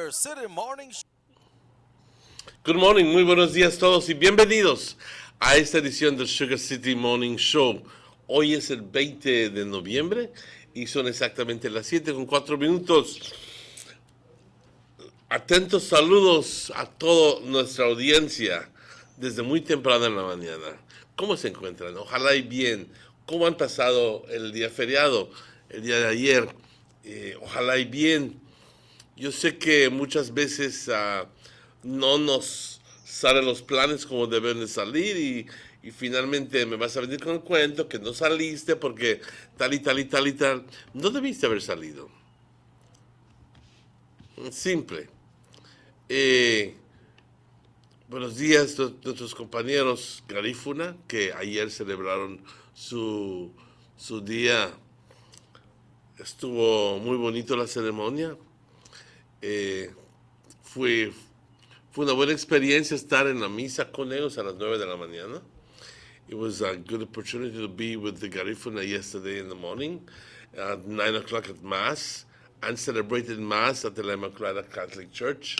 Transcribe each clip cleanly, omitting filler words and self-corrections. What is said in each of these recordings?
Sugar City Morning Show. Good morning, muy buenos días a todos y bienvenidos a esta edición del Sugar City Morning Show. Hoy es el 20 de noviembre y son exactamente las 7:04. Atentos saludos a toda nuestra audiencia desde muy temprano en la mañana. ¿Cómo se encuentran? Ojalá y bien. ¿Cómo han pasado el día feriado, el día de ayer? Ojalá y bien. Yo sé que muchas veces no nos salen los planes como deben de salir y finalmente me vas a venir con el cuento que no saliste porque tal y tal y tal y tal. No debiste haber salido. Simple. Eh, Buenos días a nuestros compañeros Garífuna que ayer celebraron su día. Estuvo muy bonito la ceremonia. Eh, fue, fue una buena experiencia estar en la misa con ellos a las 9 de la mañana. It was a good opportunity to be with the Garifuna yesterday in the morning, at 9 o'clock at Mass, and celebrated Mass at the La Immaculada Catholic Church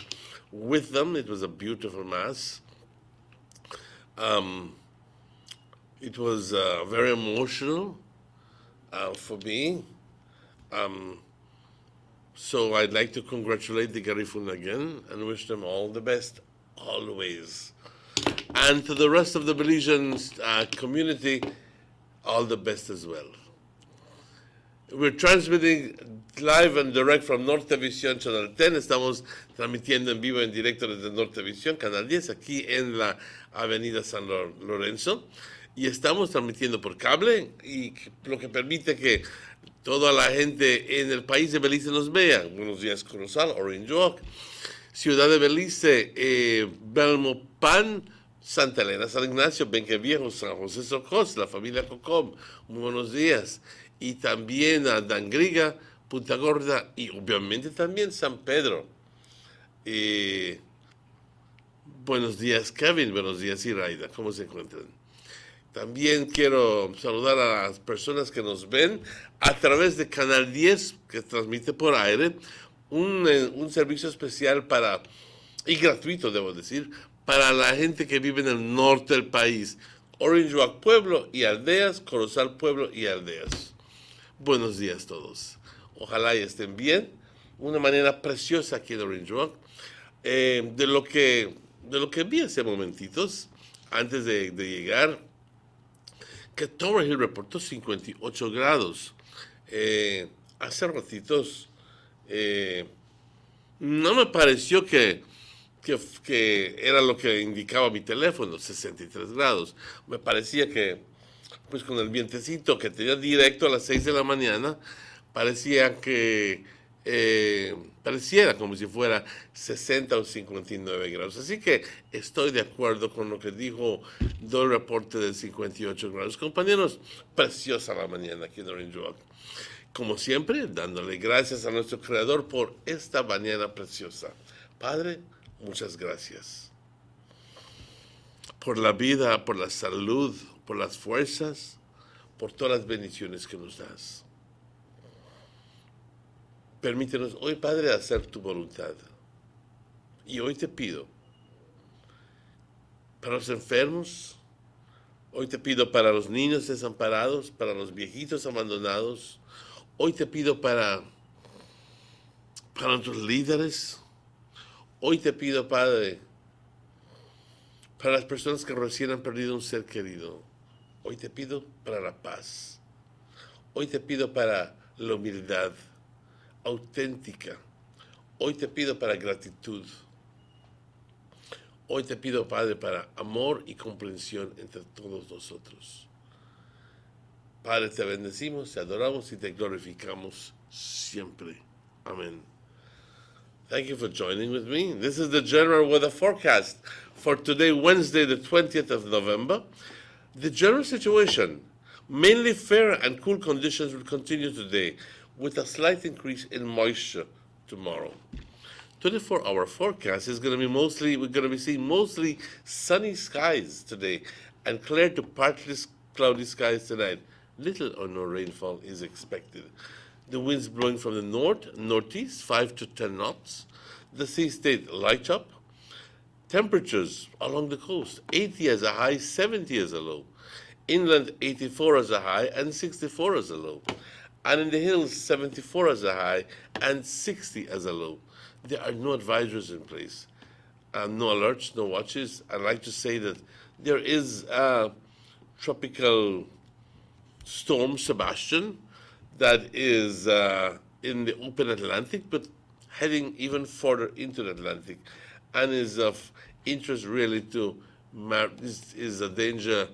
with them. It was a beautiful Mass. It was very emotional for me. So I'd like to congratulate the Garifuna again and wish them all the best always. And to the rest of the Belizean community, all the best as well. We're transmitting live and direct from Nortevisión Channel 10. Estamos transmitiendo en vivo en directo desde Nortevisión, Canal 10, aquí en la Avenida San Lorenzo. Y estamos transmitiendo por cable, y lo que permite que toda la gente en el país de Belice nos vea. Buenos días, Corozal, Orange Walk, Ciudad de Belice, Belmopan, Santa Elena, San Ignacio, Benque Viejo, San José Socos, la familia Cocom. Muy buenos días. Y también a Dangriga, Punta Gorda y obviamente también San Pedro. Buenos días, Kevin. Buenos días, Iraida. ¿Cómo se encuentran? También quiero saludar a las personas que nos ven a través de Canal 10, que transmite por aire un servicio especial y gratuito, debo decir, para la gente que vive en el norte del país. Orange Walk Pueblo y Aldeas, Corozal Pueblo y Aldeas. Buenos días a todos. Ojalá y estén bien. Una manera preciosa aquí en Orange Walk. De lo que vi hace momentitos, antes de llegar, que Tower Hill reportó 58 grados. Hace ratitos no me pareció que era lo que indicaba mi teléfono, 63 grados. Me parecía que, pues con el vientecito que tenía directo a las 6 de la mañana, pareciera como si fuera 60 o 59 grados. Así que estoy de acuerdo con lo que dijo del reporte de 58 grados. Compañeros, preciosa la mañana aquí en Orange Walk. Como siempre, dándole gracias a nuestro Creador por esta mañana preciosa. Padre, muchas gracias. Por la vida, por la salud, por las fuerzas, por todas las bendiciones que nos das. Permítenos hoy, Padre, hacer tu voluntad. Y hoy te pido para los enfermos, hoy te pido para los niños desamparados, para los viejitos abandonados, hoy te pido para nuestros líderes, hoy te pido, Padre, para las personas que recién han perdido un ser querido, hoy te pido para la paz, hoy te pido para la humildad auténtica. Hoy te pido para gratitud. Hoy te pido, Padre, para amor y comprensión entre todos nosotros. Padre, te bendecimos, te adoramos y te glorificamos siempre. Amén. Thank you for joining with me. This is the general weather forecast for today, Wednesday, the 20th of November. The general situation, mainly fair and cool conditions will continue today, with a slight increase in moisture tomorrow. 24-hour forecast is going to be we're going to be seeing mostly sunny skies today and clear to partly cloudy skies tonight. Little or no rainfall is expected. The winds blowing from the north, northeast, 5 to 10 knots. The sea stayed light up. Temperatures along the coast 80 as a high, 70 as a low. Inland 84 as a high and 64 as a low. And in the hills 74 as a high and 60 as a low. There are no advisories in place, no alerts, no watches. I'd like to say that there is a tropical storm Sebastian that is in the open Atlantic, but heading even further into the Atlantic, and is of interest really to is a danger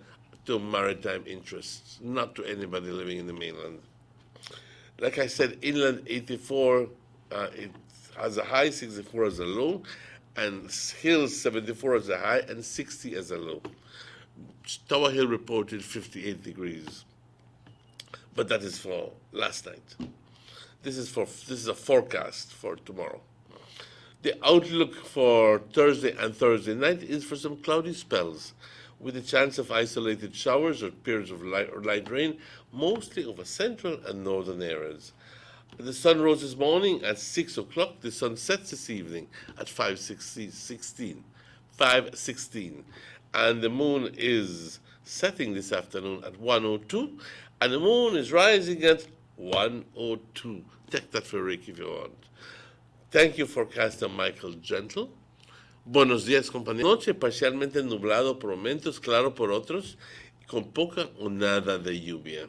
to maritime interests, not to anybody living in the mainland. Like I said, inland 84, it has a high, 64 as a low, and hills 74 as a high and 60 as a low. Tower Hill reported 58 degrees, but that is for last night. This is a forecast for tomorrow. The outlook for Thursday and Thursday night is for some cloudy spells, with a chance of isolated showers or periods of light rain, mostly over central and northern areas. The sun rose this morning at 6 o'clock. The sun sets this evening at 5:16. And the moon is setting this afternoon at 1:02, and the moon is rising at 1:02. Take that for Rick if you want. Thank you, forecaster Michael Gentle. Buenos días, compañeros. Noche parcialmente nublado por momentos, claro por otros, con poca o nada de lluvia.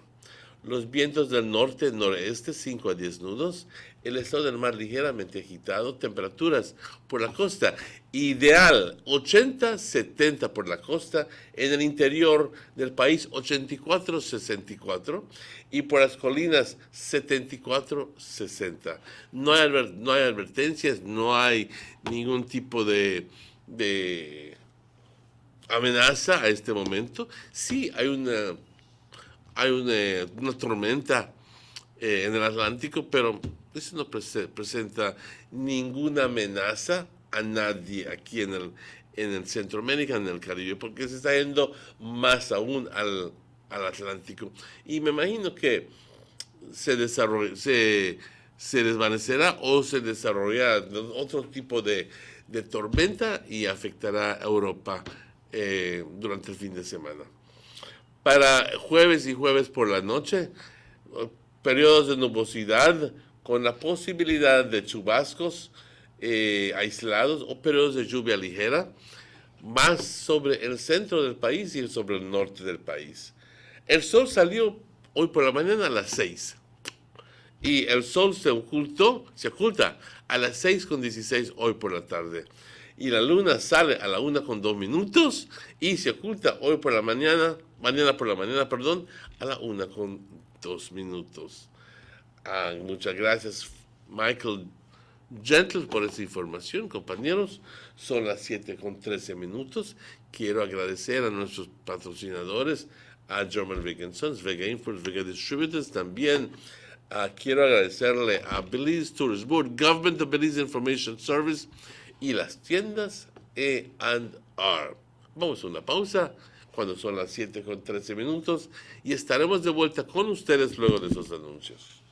Los vientos del norte-noreste 5 a 10 nudos, el estado del mar ligeramente agitado, temperaturas por la costa ideal 80-70 por la costa, en el interior del país 84-64 y por las colinas 74-60. No hay advertencias, no hay ningún tipo de amenaza a este momento. Sí hay una tormenta en el Atlántico, pero eso no presenta ninguna amenaza a nadie aquí en el Centroamérica, en el Caribe, porque se está yendo más aún al Atlántico. Y me imagino que se desvanecerá o se desarrollará otro tipo de tormenta y afectará a Europa durante el fin de semana. Para jueves y jueves por la noche, periodos de nubosidad con la posibilidad de chubascos aislados o periodos de lluvia ligera, más sobre el centro del país y sobre el norte del país. El sol salió hoy por la mañana a las 6 y el sol se oculta a las 6:16 hoy por la tarde. Y la luna sale a la 1:02 y se oculta hoy por la mañana por la mañana, a la 1:02. Muchas gracias, Michael Gentle, por esa información, compañeros. Son las 7:13. Quiero agradecer a nuestros patrocinadores, a German Vega & Sons, Vega Imports, Vega Distributors. También quiero agradecerle a Belize Tourist Board, Government of Belize Information Service y las tiendas E&R. Vamos a una pausa cuando son las 7:13 y estaremos de vuelta con ustedes luego de esos anuncios.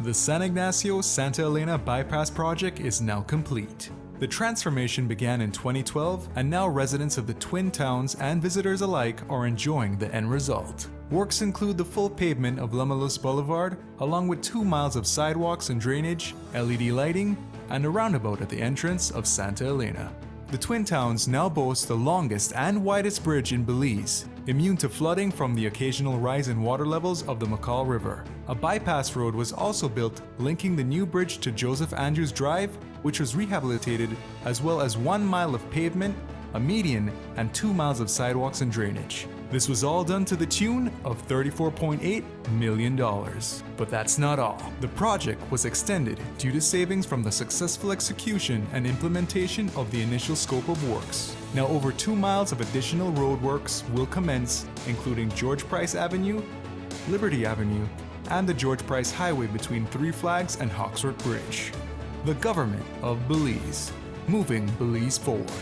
The San Ignacio-Santa Elena Bypass Project is now complete. The transformation began in 2012, and now residents of the Twin Towns and visitors alike are enjoying the end result. Works include the full pavement of Lamalus Boulevard, along with 2 miles of sidewalks and drainage, LED lighting, and a roundabout at the entrance of Santa Elena. The Twin Towns now boast the longest and widest bridge in Belize, immune to flooding from the occasional rise in water levels of the McCall River. A bypass road was also built linking the new bridge to Joseph Andrews Drive, which was rehabilitated, as well as 1 mile of pavement, a median, and 2 miles of sidewalks and drainage. This was all done to the tune of $34.8 million. But that's not all. The project was extended due to savings from the successful execution and implementation of the initial scope of works. Now over 2 miles of additional roadworks will commence, including George Price Avenue, Liberty Avenue, and the George Price Highway between Three Flags and Hawksworth Bridge. The government of Belize, moving Belize forward.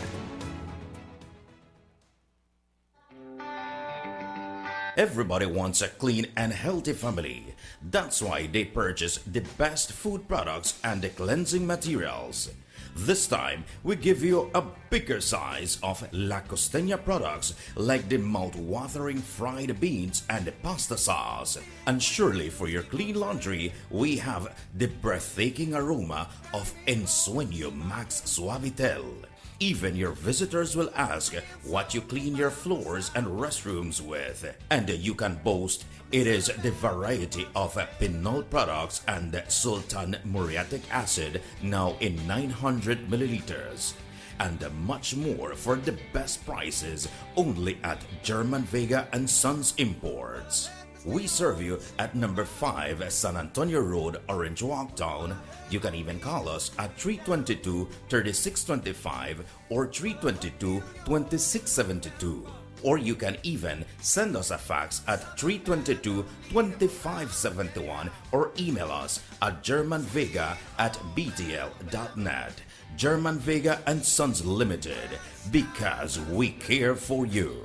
Everybody wants a clean and healthy family. That's why they purchase the best food products and the cleansing materials. This time, we give you a bigger size of La Costeña products like the mouth-watering fried beans and the pasta sauce. And surely for your clean laundry, we have the breathtaking aroma of Ensueño Max Suavitel. Even your visitors will ask what you clean your floors and restrooms with. And you can boast it is the variety of Pinol products and Sultan muriatic acid now in 900 milliliters. And much more for the best prices only at German Vega and Sons Imports. We serve you at number 5 San Antonio Road, Orange Walk Town. You can even call us at 322-3625 or 322-2672. Or you can even send us a fax at 322-2571 or email us at germanvega@btl.net. German Vega and Sons Limited, because we care for you.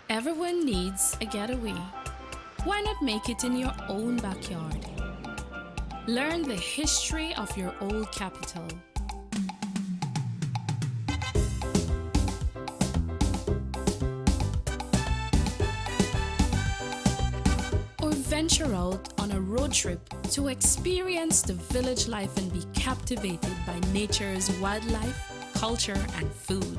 Everyone needs a getaway. Why not make it in your own backyard? Learn the history of your old capital. Or venture out on a road trip to experience the village life and be captivated by nature's wildlife, culture, and food.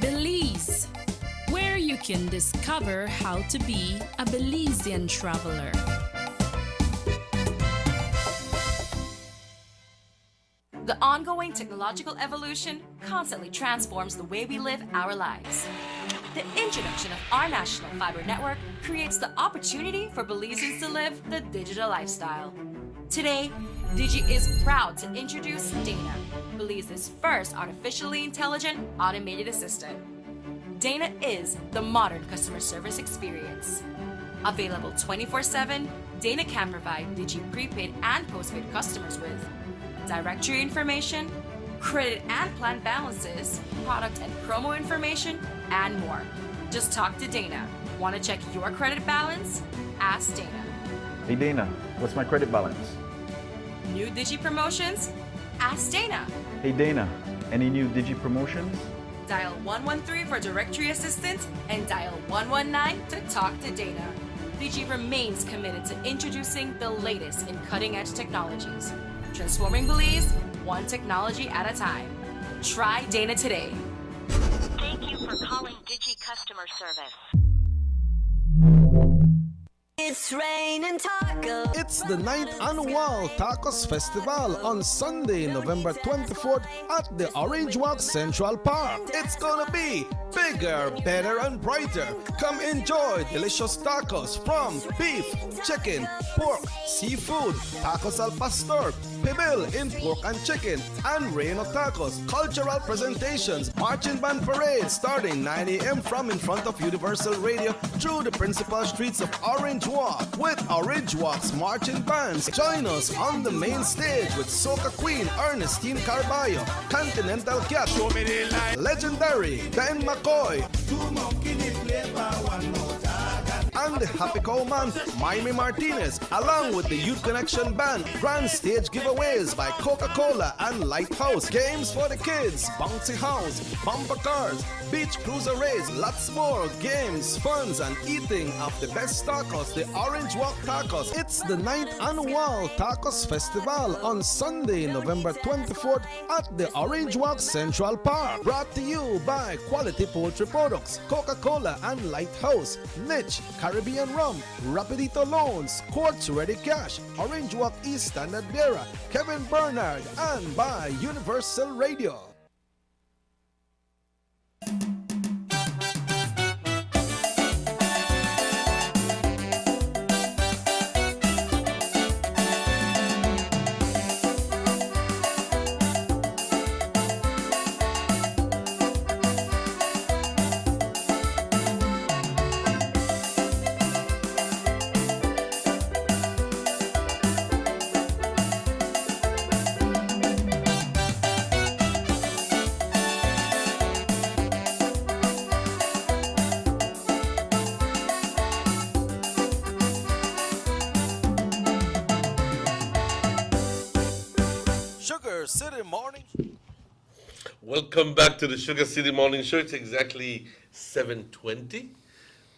Belize, where you can discover how to be a Belizean traveler. The ongoing technological evolution constantly transforms the way we live our lives. The introduction of our national fiber network creates the opportunity for Belizeans to live the digital lifestyle. Today, Digi is proud to introduce Dana, Belize's first artificially intelligent automated assistant. Dana is the modern customer service experience. Available 24/7, Dana can provide Digi prepaid and postpaid customers with directory information, credit and plan balances, product and promo information, and more. Just talk to Dana. Want to check your credit balance? Ask Dana. Hey Dana, what's my credit balance? New Digi promotions? Ask Dana. Hey Dana, any new Digi promotions? Dial 113 for directory assistance and dial 119 to talk to Dana. Digi remains committed to introducing the latest in cutting-edge technologies, transforming Belize one technology at a time. Try Dana today. Thank you for calling Digi Customer Service. It's raining tacos. It's the 9th annual Tacos Festival on Sunday, November 24th at the Orange Walk Central Park. It's gonna be bigger, better, and brighter. Come enjoy delicious tacos from beef, chicken, pork, seafood, tacos al pastor, pibil in pork and chicken, and Reno tacos, cultural presentations, marching band parade starting 9 a.m. from in front of Universal Radio through the principal streets of Orange Walk with Orange Walk's marching bands. Join us on the main stage with Soca Queen Ernestine Carballo, Continental Cat, Legendary Ben McCoy, and the Happy Cow Man, Jaime Martinez, along with the Youth Connection Band. Grand stage giveaways by Coca-Cola and Lighthouse. Games for the kids, bouncy house, bumper cars, beach cruiser race, lots more games, funs, and eating of the best tacos, the Orange Walk Tacos. It's the 9th annual Tacos Festival on Sunday, November 24th at the Orange Walk Central Park. Brought to you by Quality Poultry Products, Coca-Cola and Lighthouse, Niche, Caribbean Rum, Rapidito Loans, Quartz Ready Cash, Orange Walk East Standard Bearer, Kevin Bernard, and by Universal Radio. Sugar City Morning. Welcome back to the Sugar City Morning Show. It's exactly 7:20.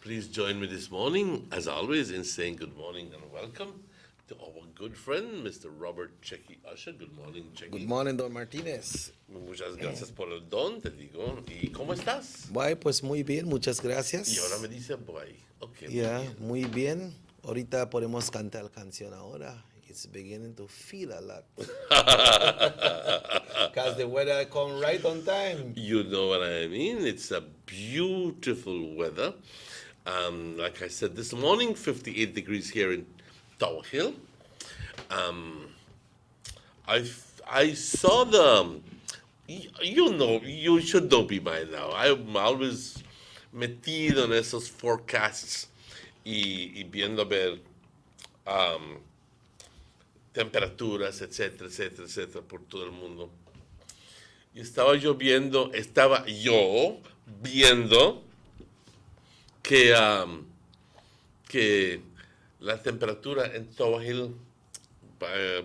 Please join me this morning, as always, in saying good morning and welcome to our good friend, Mr. Robert Checky Usher. Good morning, Checky. Good morning, Don Martínez. Muchas gracias por el don, te digo. ¿Y cómo estás? Bye, pues muy bien, muchas gracias. Y ahora me dice boy. Okay. Yeah, muy bien. Ahorita podemos cantar canción ahora. It's beginning to feel a lot. Because the weather come right on time. You know what I mean? It's a beautiful weather. Like I said this morning, 58 degrees here in Tower Hill. I saw you know, you should know me by now. I'm always metido en esos forecasts y viendo a ver temperaturas, etcétera, etcétera, etcétera, por todo el mundo. Y estaba yo viendo que la temperatura en Tower Hill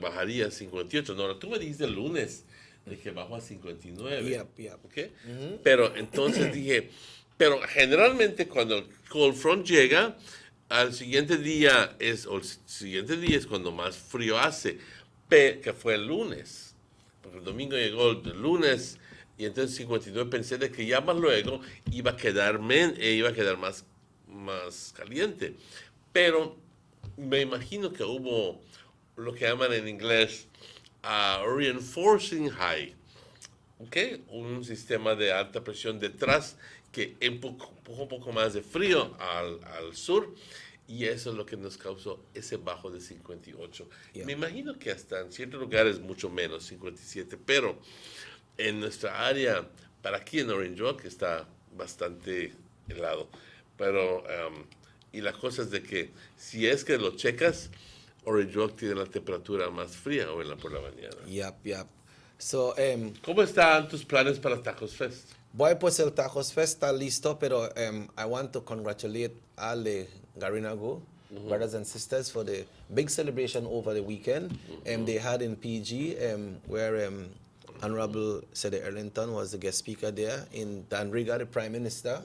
bajaría a 58. No, tú me dijiste el lunes de que bajó a 59. Yep. ¿Okay? Pero entonces dije, pero generalmente cuando el cold front llega, el siguiente día es cuando más frío hace, que fue el lunes. Porque el domingo llegó el lunes y entonces 59 pensé de que ya más luego iba a quedar más caliente. Pero me imagino que hubo lo que llaman en inglés reinforcing high, ¿okay? Un sistema de alta presión detrás que empujó un poco más de frío al sur y eso es lo que nos causó ese bajo de 58. Yeah. Me imagino que hasta en ciertos lugares mucho menos, 57, pero en nuestra área, para aquí en Orange Walk, está bastante helado. Pero, y la cosa es de que si es que lo checas, Orange Walk tiene la temperatura más fría hoy por la mañana. Yep. So, ¿cómo están tus planes para Tacos Fest? Boy, pues el Tacos Fest está listo, pero I want to congratulate all the Garinago brothers and sisters for the big celebration over the weekend. They had in PG, where Honorable Sede Erlington was the guest speaker there. In Danriga, the Prime Minister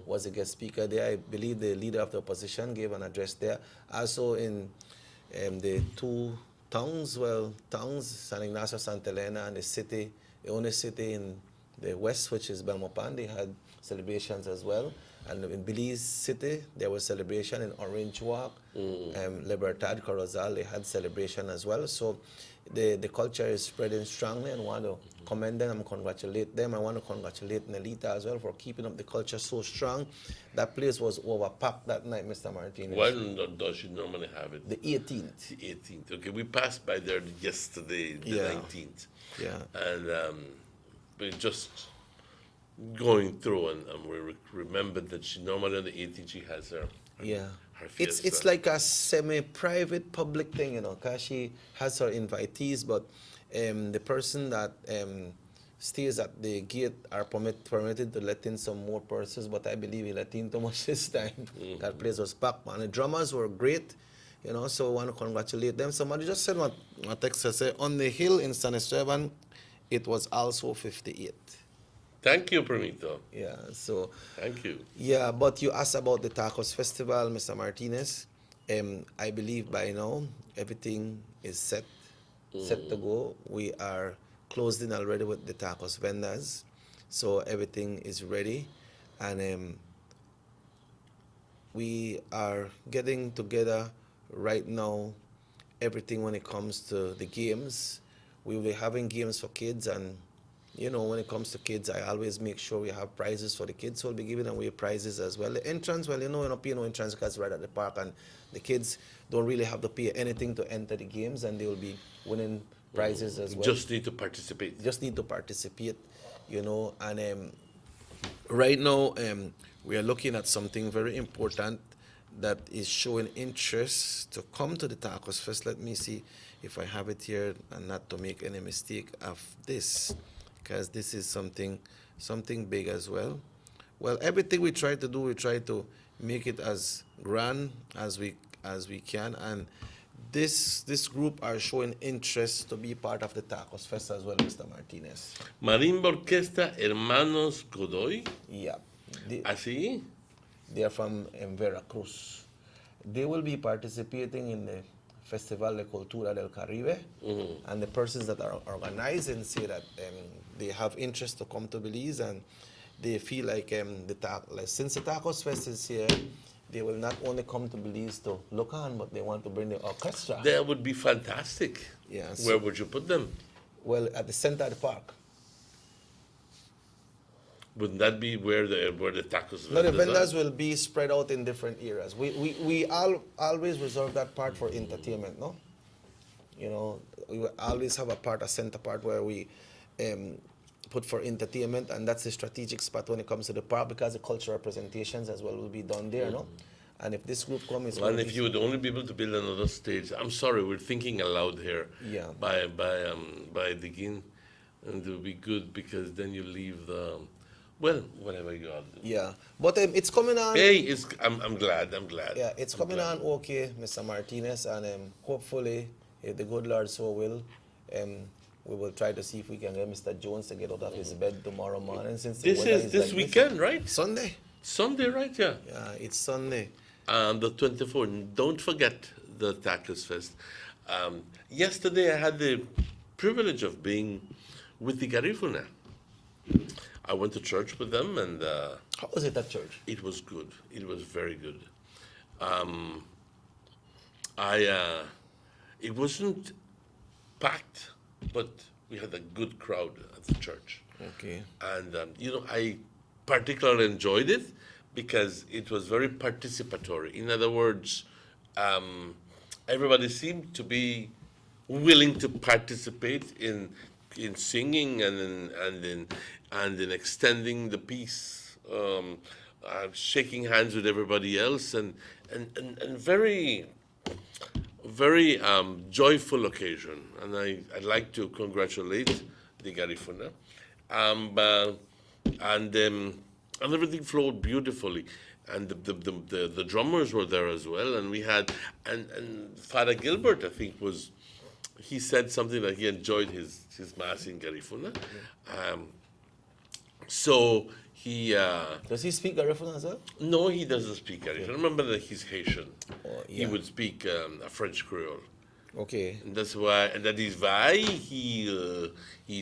was the guest speaker there. I believe the leader of the opposition gave an address there. Also in the two towns, San Ignacio, Santa Elena, and the only city in the west, which is Belmopan, they had celebrations as well. And in Belize City, there was celebration. In Orange Walk, Libertad, Corozal, they had celebration as well. So the culture is spreading strongly, and I want to commend them and congratulate them. I want to congratulate Nelita as well for keeping up the culture so strong. That place was overpacked that night, Mr. Martinez. When does she normally have it? The 18th. The 18th. Okay, we passed by there yesterday, the 19th. Yeah. And we just going through, and we remembered that she normally on the 18th she has her fiesta. It's like a semi-private public thing, you know, because she has her invitees, but the person that stays at the gate are permitted to let in some more persons, but I believe he let in too much this time. That place was packed, man. The drummers were great, you know, so I want to congratulate them. Somebody just said what Texas said, on the hill in San Esteban, it was also 58. Thank you, Primito. Yeah, so. Thank you. Yeah, but you asked about the Tacos Festival, Mr. Martinez. I believe by now everything is set to go. We are closed in already with the tacos vendors, so everything is ready, and we are getting together right now. Everything when it comes to the games, we will be having games for kids, and you know, when it comes to kids, I always make sure we have prizes for the kids, so we'll be giving away prizes as well. The entrance, well, you know, we're not paying no entrance because it's right at the park, and the kids don't really have to pay anything to enter the games, and they will be winning prizes as well. Just need to participate. You know, and right now we are looking at something very important that is showing interest to come to the Tacos Fest. Let me see if I have it here and not to make any mistake of this, because this is something big as well. Well, everything we try to do, we try to make it as grand as we can, and This group are showing interest to be part of the Tacos Fest as well, Mr. Martinez. Marimba Orquesta Hermanos Godoy. Yeah. ¿Así? They are from Veracruz. They will be participating in the Festival de Cultura del Caribe, and the persons that are organizing say that they have interest to come to Belize, and they feel like, since the Tacos Fest is here, they will not only come to Belize to look on, but they want to bring the orchestra. That would be fantastic. Yeah. Where would you put them? Well, at the center of the park. Wouldn't that be where the tacos? No, the vendors will be spread out in different areas. We always reserve that part for entertainment, no? You know, we will always have a center part where we put for entertainment, and that's the strategic spot when it comes to the park, because the cultural presentations as well will be done there, no? And if this group comes, and if you would only be able to build another stage, I'm sorry, we're thinking aloud here. Yeah. By digging, and it would be good, because then you leave the. Well, whatever you are. Yeah, but it's coming on. Hey, I'm glad. Yeah, it's coming on okay, Mr. Martinez, and hopefully, if the good Lord so will, we will try to see if we can get Mr. Jones to get out of his bed tomorrow morning. Since this is this weekend, right? Sunday. Sunday, right? Yeah. Yeah, it's Sunday. The 24th. Don't forget the Tacos Fest. Yesterday, I had the privilege of being with the Garifuna. I went to church with them, and how was it at church? It was good. It was very good. It wasn't packed, but we had a good crowd at the church. Okay. And I particularly enjoyed it because it was very participatory. In other words, everybody seemed to be willing to participate in singing and in extending the peace, shaking hands with everybody else, and very joyful occasion. And I'd like to congratulate the Garifuna, and everything flowed beautifully. And the drummers were there as well, and we had and Father Gilbert, I think, he said something that he enjoyed his mass in Garifuna. So he... Does he speak Garifuna as well? No, he doesn't speak Garifuna. Okay. Remember that he's Haitian. Oh, yeah. He would speak a French Creole. Okay. And that is why he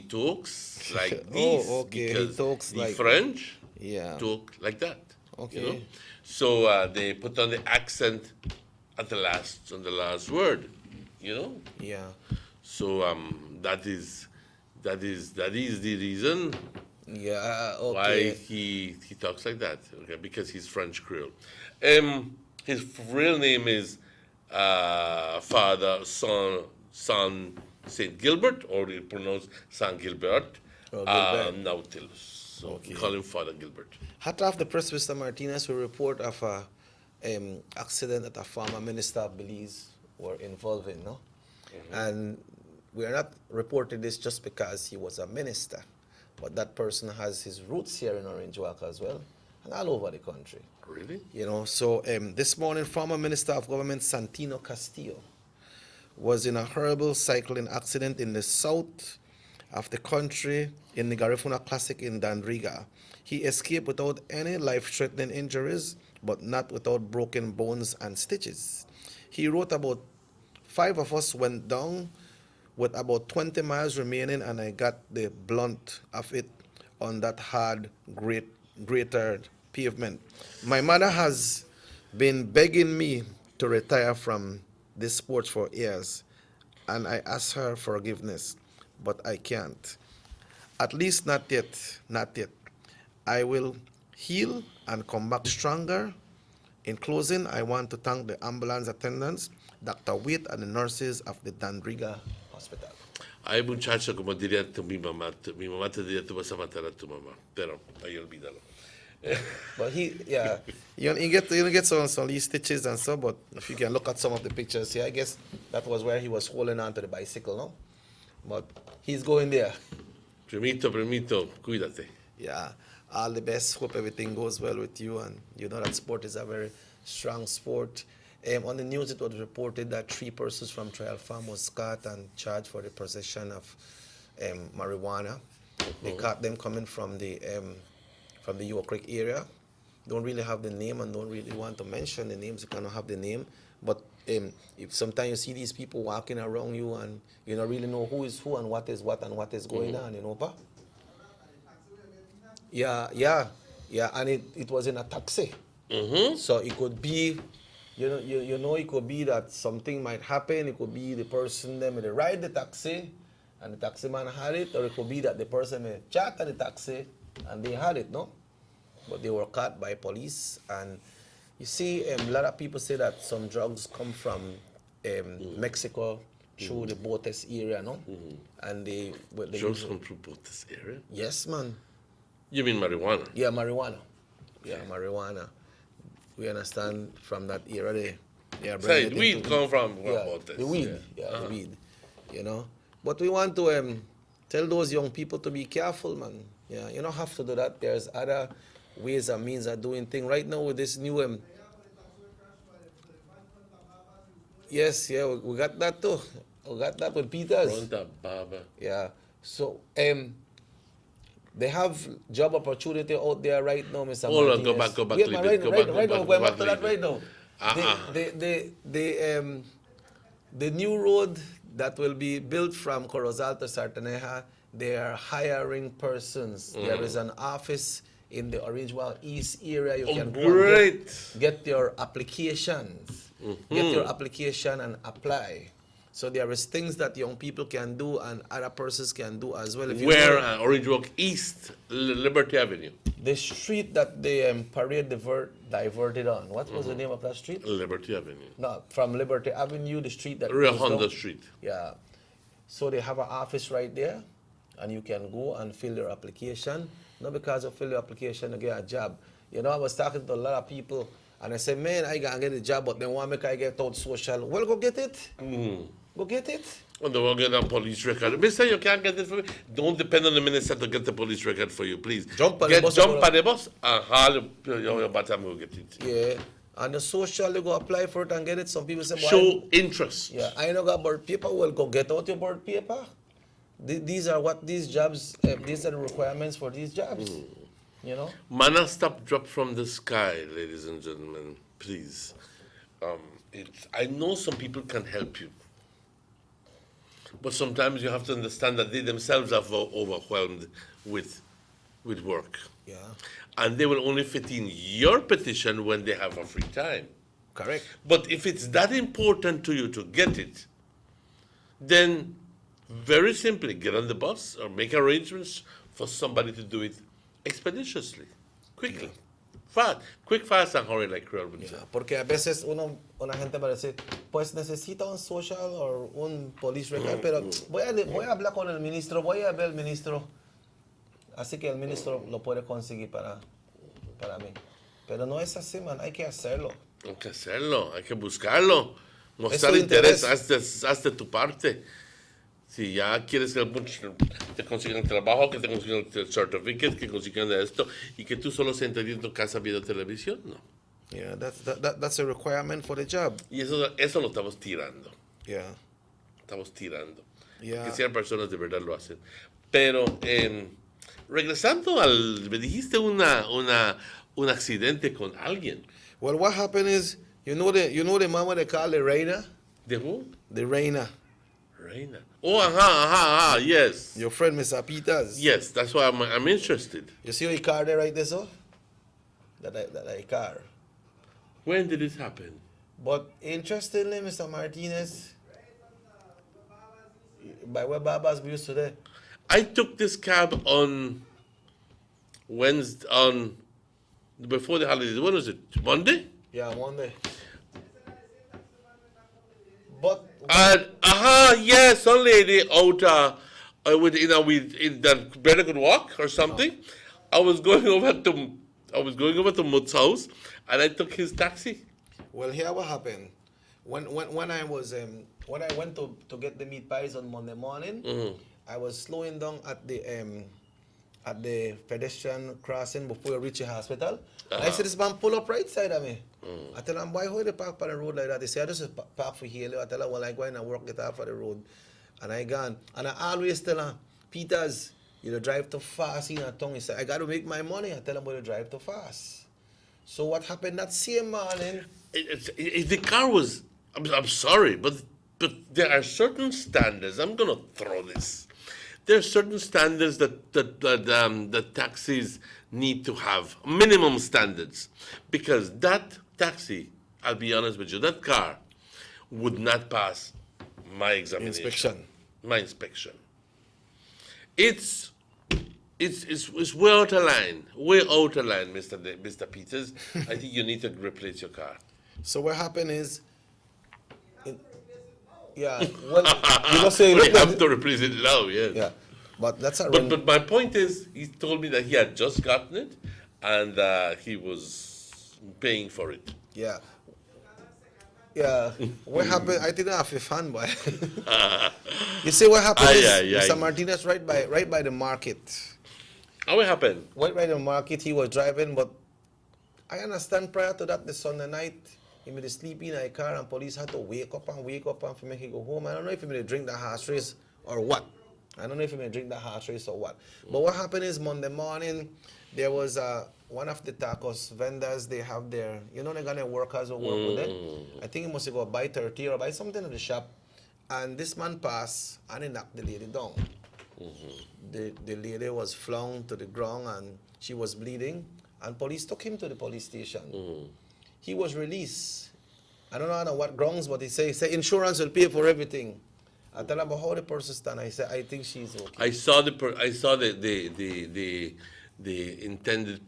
talks like this. Oh, okay. Because he talks the like French talk like that. Okay. You know? So they put on the accent on the last word. You know. Yeah. So that is the reason. Yeah. Okay. Why he talks like that? Okay, because he's French Creole. His real name is Father San Saint Gilbert, or you pronounce Saint Gilbert. Nautilus. So we call him Father Gilbert. Hot off the press, Mr. Martinez, we report of a accident that a former minister of Belize were involved in, no? Mm-hmm. And we are not reporting this just because he was a minister, but that person has his roots here in Orange Walk as well, and all over the country. Really? You know, so this morning, former Minister of Government Santino Castillo was in a horrible cycling accident in the south of the country in the Garifuna Classic in Dandriga. He escaped without any life-threatening injuries, but not without broken bones and stitches. He wrote about 5 of us went down with about 20 miles remaining, and I got the blunt of it on that hard, grated pavement. My mother has been begging me to retire from this sport for years, and I asked her forgiveness, but I can't. At least not yet, not yet. I will heal and come back stronger. In closing, I want to thank the ambulance attendants, Dr. Waite, and the nurses of the Dandriga Hospital. Ay, muchacho, como diría mi mamá te diría, tú vas a matar a tu mamá, pero ahí olvídalo. But you get some these stitches and so, but if you can look at some of the pictures here, I guess that was where he was holding on to the bicycle, no? But he's going there. Primito, cuídate. Yeah, all the best. Hope everything goes well with you, and you know that sport is a very strong sport. On the news, it was reported that 3 persons from Trial Farm was caught and charged for the possession of marijuana. They caught them coming from the York Creek area. Don't really have the name and don't really want to mention the names. You cannot have the name. But if sometimes you see these people walking around you and you don't really know who is who and what is what and what is going on, you know, pa? Yeah, and it was in a taxi. So it could be, you know, it could be that something might happen. It could be the person them may ride the taxi and the taxi man had it, or it could be that the person may chat at the taxi and they had it, no? But they were caught by police. And you see, a lot of people say that some drugs come from Mexico through the Botes area, no? And they drugs come through Botes area? Yes, man. You mean marijuana? Yeah, marijuana. Yeah, marijuana. We understand from that era they are bringing it weed into come from Botes. The weed, the weed, you know. But we want to tell those young people to be careful, man. Yeah, you don't have to do that. There's other ways and means of doing things. Right now with this new yes, yeah, we got that too. We got that with Peters. Yeah. So they have job opportunity out there right now, Mr. Hold on, go back, Wait, man, right now, go back to that right now. The new road that will be built from Corozal to Sartaneja, they are hiring persons. There is an office in the Orangevale East area. You can go and get your applications. Get your application and apply. So there is things that young people can do and other persons can do as well. If you Orangevale East, Liberty Avenue. The street that the parade diverted on. What was the name of that street? Liberty Avenue. No, from Liberty Avenue, the street that Real goes Honda down. Street. Yeah. So they have an office right there, and you can go and fill your application. Not because you fill your application to get a job. You know, I was talking to a lot of people, and I said, man, I gotta get a job, but then one make I get out social. Well, go get it. Go get it. And they will get a police record. Mister, you can't get it for me. Don't depend on the minister to get the police record for you, please. Jump on the bus and haul your bottom will get it. Yeah. And the social, you go apply for it and get it. Some people say, show interest. Yeah, I know got birth paper. Well, go get out your birth paper. These are what these jobs, these are the requirements for these jobs. You know? Manna stop drop from the sky, ladies and gentlemen, please. I know some people can help you. But sometimes you have to understand that they themselves are overwhelmed with work. Yeah. And they will only fit in your petition when they have a free time. Correct. But if it's that important to you to get it, then very simply get on the bus or make arrangements for somebody to do it expeditiously, quickly. Quick, fast, and hurry, like Creole would say. Porque a veces una gente va a decir, pues necesita un social o un police record, pero voy a hablar con el ministro, voy a ver el ministro, así que el ministro lo puede conseguir para mí. Pero no es así, man, hay que hacerlo. Hay que hacerlo, hay que buscarlo, mostrar interés, hazte tu parte. Si ya quieres que te consigan trabajo, que te consigan el certificate, que consigan esto, y que tú solo sentadito en tu casa viendo televisión, no. Yeah, that's a requirement for the job. Y eso lo estamos tirando. Yeah. Estamos tirando. Yeah. Que sean personas de verdad lo hacen. Pero, regresando me dijiste un accidente con alguien. Well, what happened is, you know the mama they call the Reina? The who? The Reina. Reina. Oh, yes. Your friend, Mr. Peters. Yes, that's why I'm interested. You see your car there right there, so? That car. When did this happen? But interestingly, Mr. Martinez, by where Babas we used today. I took this cab on Wednesday, before the holidays. When was it? Monday? Yeah, Monday. But yes, some lady out that better could walk or something. I was going over to Mutt's house, and I took his taxi. Well, here what happened. When I went to get the meat pies on Monday morning, I was slowing down at the pedestrian crossing before I reach the hospital. And I said, this man pull up right side of me. I tell them, why hold the park on the road like that? They say, I just park for here. I tell them, well, I go in and work it off of the road. And I gone. And I always tell them, Peters, you don't drive too fast in a tongue. He said, I got to make my money. I tell them, well, you drive too fast. So what happened that same morning? The car was, I'm sorry, but there are certain standards. I'm going to throw this. There are certain standards that taxis need to have, minimum standards, because that taxi, I'll be honest with you, that car would not pass my examination. My inspection. It's way out of line, Mr. Peters. I think you need to replace your car. So what happened is, well, you know, say we have to replace it now, yes. Yeah, but that's a. But my point is, he told me that he had just gotten it, and he was paying for it. Yeah. Yeah. What happened? I didn't have a fan, boy. You see what happened is, Mr. Martinez, right by the market. How it happened? Right by the market, he was driving, but I understand prior to that, the Sunday night, he made sleep in a car and police had to wake up and for make him go home. I don't know if he made drink the horse race or what. But what happened is Monday morning, there was one of the tacos vendors, they have their, you know, they're gonna workers who work with it. I think he must go buy 30 or buy something in the shop. And this man passed and he knocked the lady down. The lady was flung to the ground and she was bleeding. And police took him to the police station. He was released. I don't know on what grounds, but he say insurance will pay for everything. I tell him about how the person stand. I said, I think she's okay. I saw the intended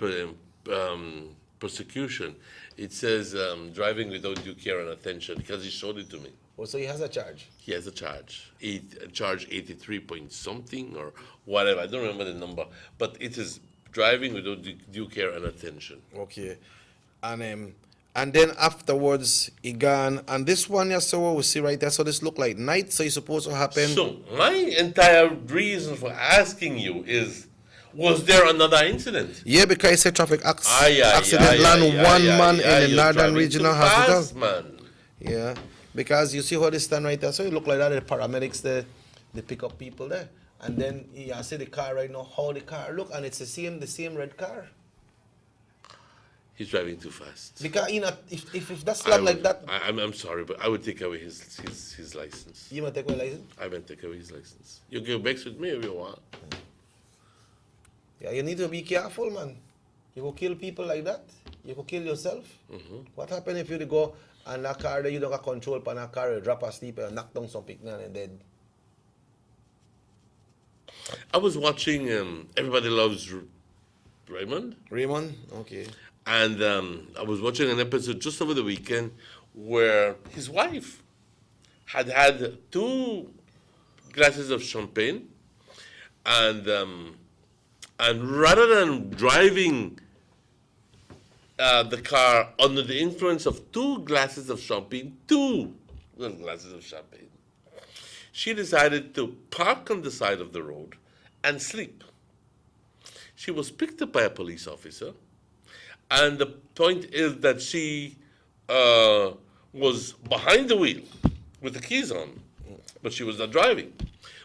prosecution. It says driving without due care and attention, because he showed it to me. Oh, so he has a charge? He has a charge. He charged 83 point something or whatever. I don't remember the number, but it is driving without due care and attention. Okay, and then afterwards he gone. And this one, so we see right there. So this look like night. So it's supposed to happen. So my entire reason for asking you is, was there another incident? Yeah, because it's a traffic accident land one man in the Northern Regional Hospital. Fast, man. Yeah, because you see how they stand right there. So it look like that. The paramedics there, they pick up people there. And then you see the car right now, how the car look, and it's the same red car. He's driving too fast. Because if that's like that, I'm sorry, but I would take away his license. You might take away license? I might take away his license. You go back with me if you want. Yeah, you need to be careful, man. You go kill people like that. You go kill yourself. What happen if you go and that car that you don't have control upon that car, you drop asleep and knock down some people and dead? I was watching Everybody Loves Raymond. Raymond? Okay. And I was watching an episode just over the weekend where his wife had 2 glasses of champagne, and rather than driving the car under the influence of 2 glasses of champagne, 2 little glasses of champagne, she decided to park on the side of the road and sleep. She was picked up by a police officer, and the point is that she was behind the wheel with the keys on, but she was not driving.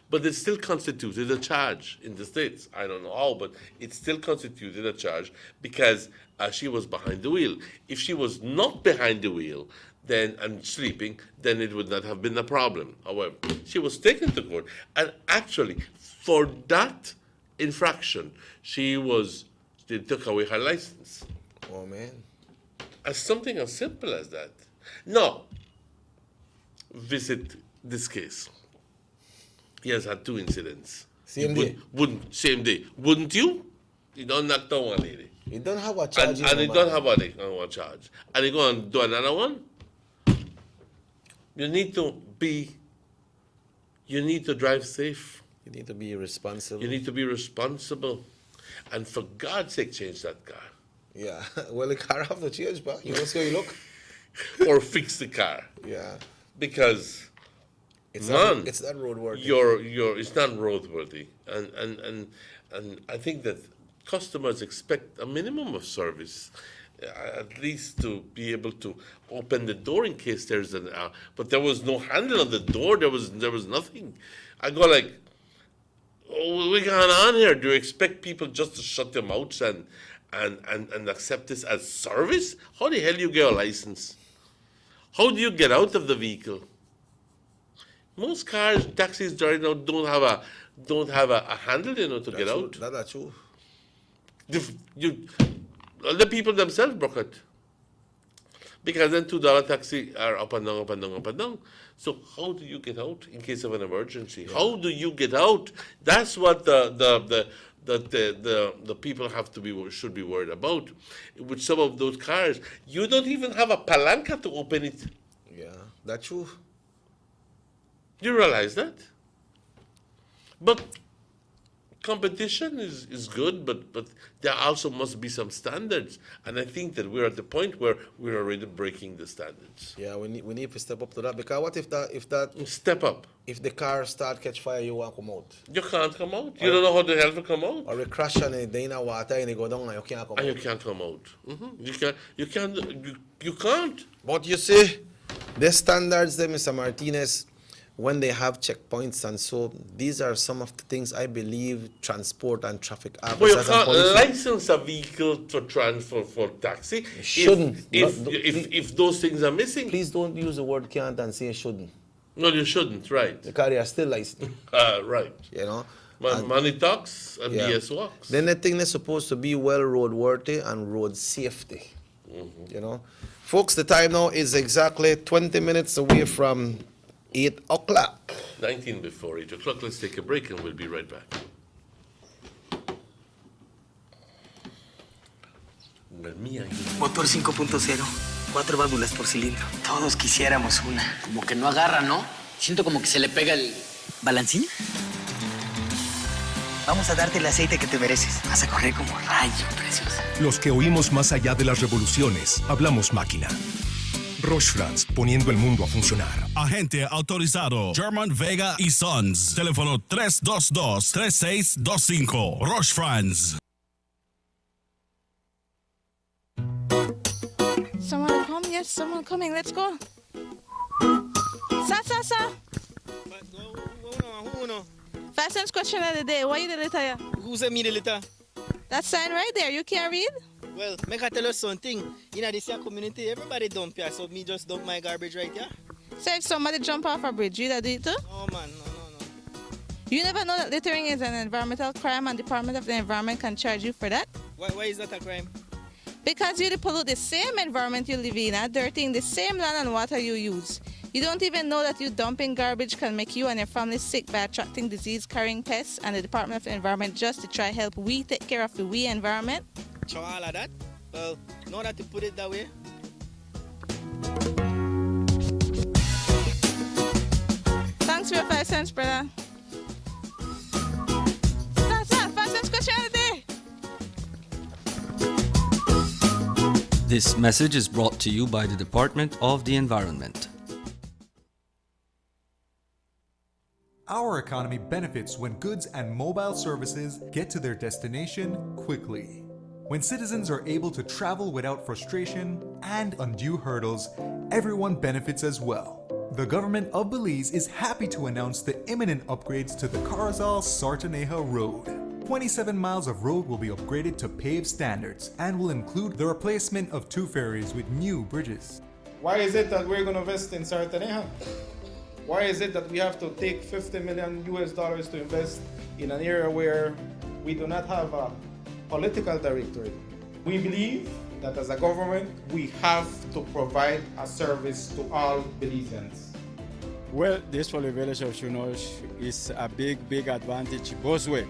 But it still constituted a charge in the States. I don't know how, but it still constituted a charge because she was behind the wheel. If she was not behind the wheel and sleeping, then it would not have been a problem. However, she was taken to court, and actually, for that infraction, they took away her license. Oh, man. As something as simple as that. Now, visit this case. He has had 2 incidents. Same day? Same day. Wouldn't you? He don't knock down one lady. He don't have a charge. And he don't have one charge. And he go and do another one? You need to drive safe. You need to be responsible. You need to be responsible. And for God's sake, change that car. Yeah. Well, the car have to change, but you know how you look. Or fix the car. Yeah. Because it's man, it's not roadworthy. It's not roadworthy. And I think that customers expect a minimum of service. at least to be able to open the door in case there's an. But there was no handle on the door. There was nothing. I go like, oh, what's going on here? Do you expect people just to shut their mouths and accept this as service? How the hell do you get a license? How do you get out of the vehicle? Most cars, taxis right now don't have a handle, to get out. That's true. The people themselves broke it. Because then $2 taxi are up and down, up and down, up and down. So how do you get out in case of an emergency? Yeah. How do you get out? That's what the people should be worried about. With some of those cars, you don't even have a palanca to open it. Yeah, that's true. You realize that? But competition is good, but there also must be some standards. And I think that we're at the point where we're already breaking the standards. Yeah, we need to step up to that. Because what if that step up? If the car start catch fire, you won't come out. You can't come out. You don't know how the hell to come out. Or you crash and they in the water and they go down and you can't come out. And you can't come out. Mm-hmm. You can't. But you see, the standards there, Mr. Martinez, when they have checkpoints and so, these are some of the things I believe transport and traffic officers. Well, you can't license a vehicle for taxi. Shouldn't. If those things are missing. Please don't use the word can't and say shouldn't. No, you shouldn't, right. Because they are still licensed. Right. Money talks and BS walks. Then the thing is supposed to be well roadworthy and road safety. Mm-hmm. Folks, the time now is exactly 20 minutes away from 8 o'clock. 19 before 8 o'clock. Let's take a break and we'll be right back. Motor 5.0, 4 válvulas por cilindro. Todos quisiéramos una. Como que no agarra, ¿no? Siento como que se le pega el... ¿Balancín? Vamos a darte el aceite que te mereces. Vas a correr como rayo, preciosa. Los que oímos más allá de las revoluciones, hablamos máquina. Roche France, poniendo el mundo a funcionar. Agente autorizado German Vega y Sons. Teléfono 322-3625. Roche France. Someone come? Yes, someone coming. Let's go. Sa. First question of the day. What you the letter here? Who sent me the letter? That sign right there. You can't read? Well, make I tell you something. In this community, everybody dump here, so me just dump my garbage right here. So if somebody jump off a bridge, you that do it too? No, man, no. You never know that littering is an environmental crime and Department of the Environment can charge you for that? Why is that a crime? Because you pollute the same environment you live in, dirtying the same land and water you use. You don't even know that you dumping garbage can make you and your family sick by attracting disease-carrying pests, and the Department of the Environment just to try help we take care of the environment. So all of that? Well, know that you put it that way. Thanks for your 5 cents, brother. That's 5 cents question of the day. This message is brought to you by the Department of the Environment. Our economy benefits when goods and mobile services get to their destination quickly. When citizens are able to travel without frustration and undue hurdles, everyone benefits as well. The government of Belize is happy to announce the imminent upgrades to the Carazal-Sartaneja Road. 27 miles of road will be upgraded to paved standards and will include the replacement of 2 ferries with new bridges. Why is it that we're going to invest in Sartaneja? Why is it that we have to take $50 million to invest in an area where we do not have a political directorate? We believe that as a government, we have to provide a service to all Belizeans. Well, this for the village of Chunosh is a big advantage both ways.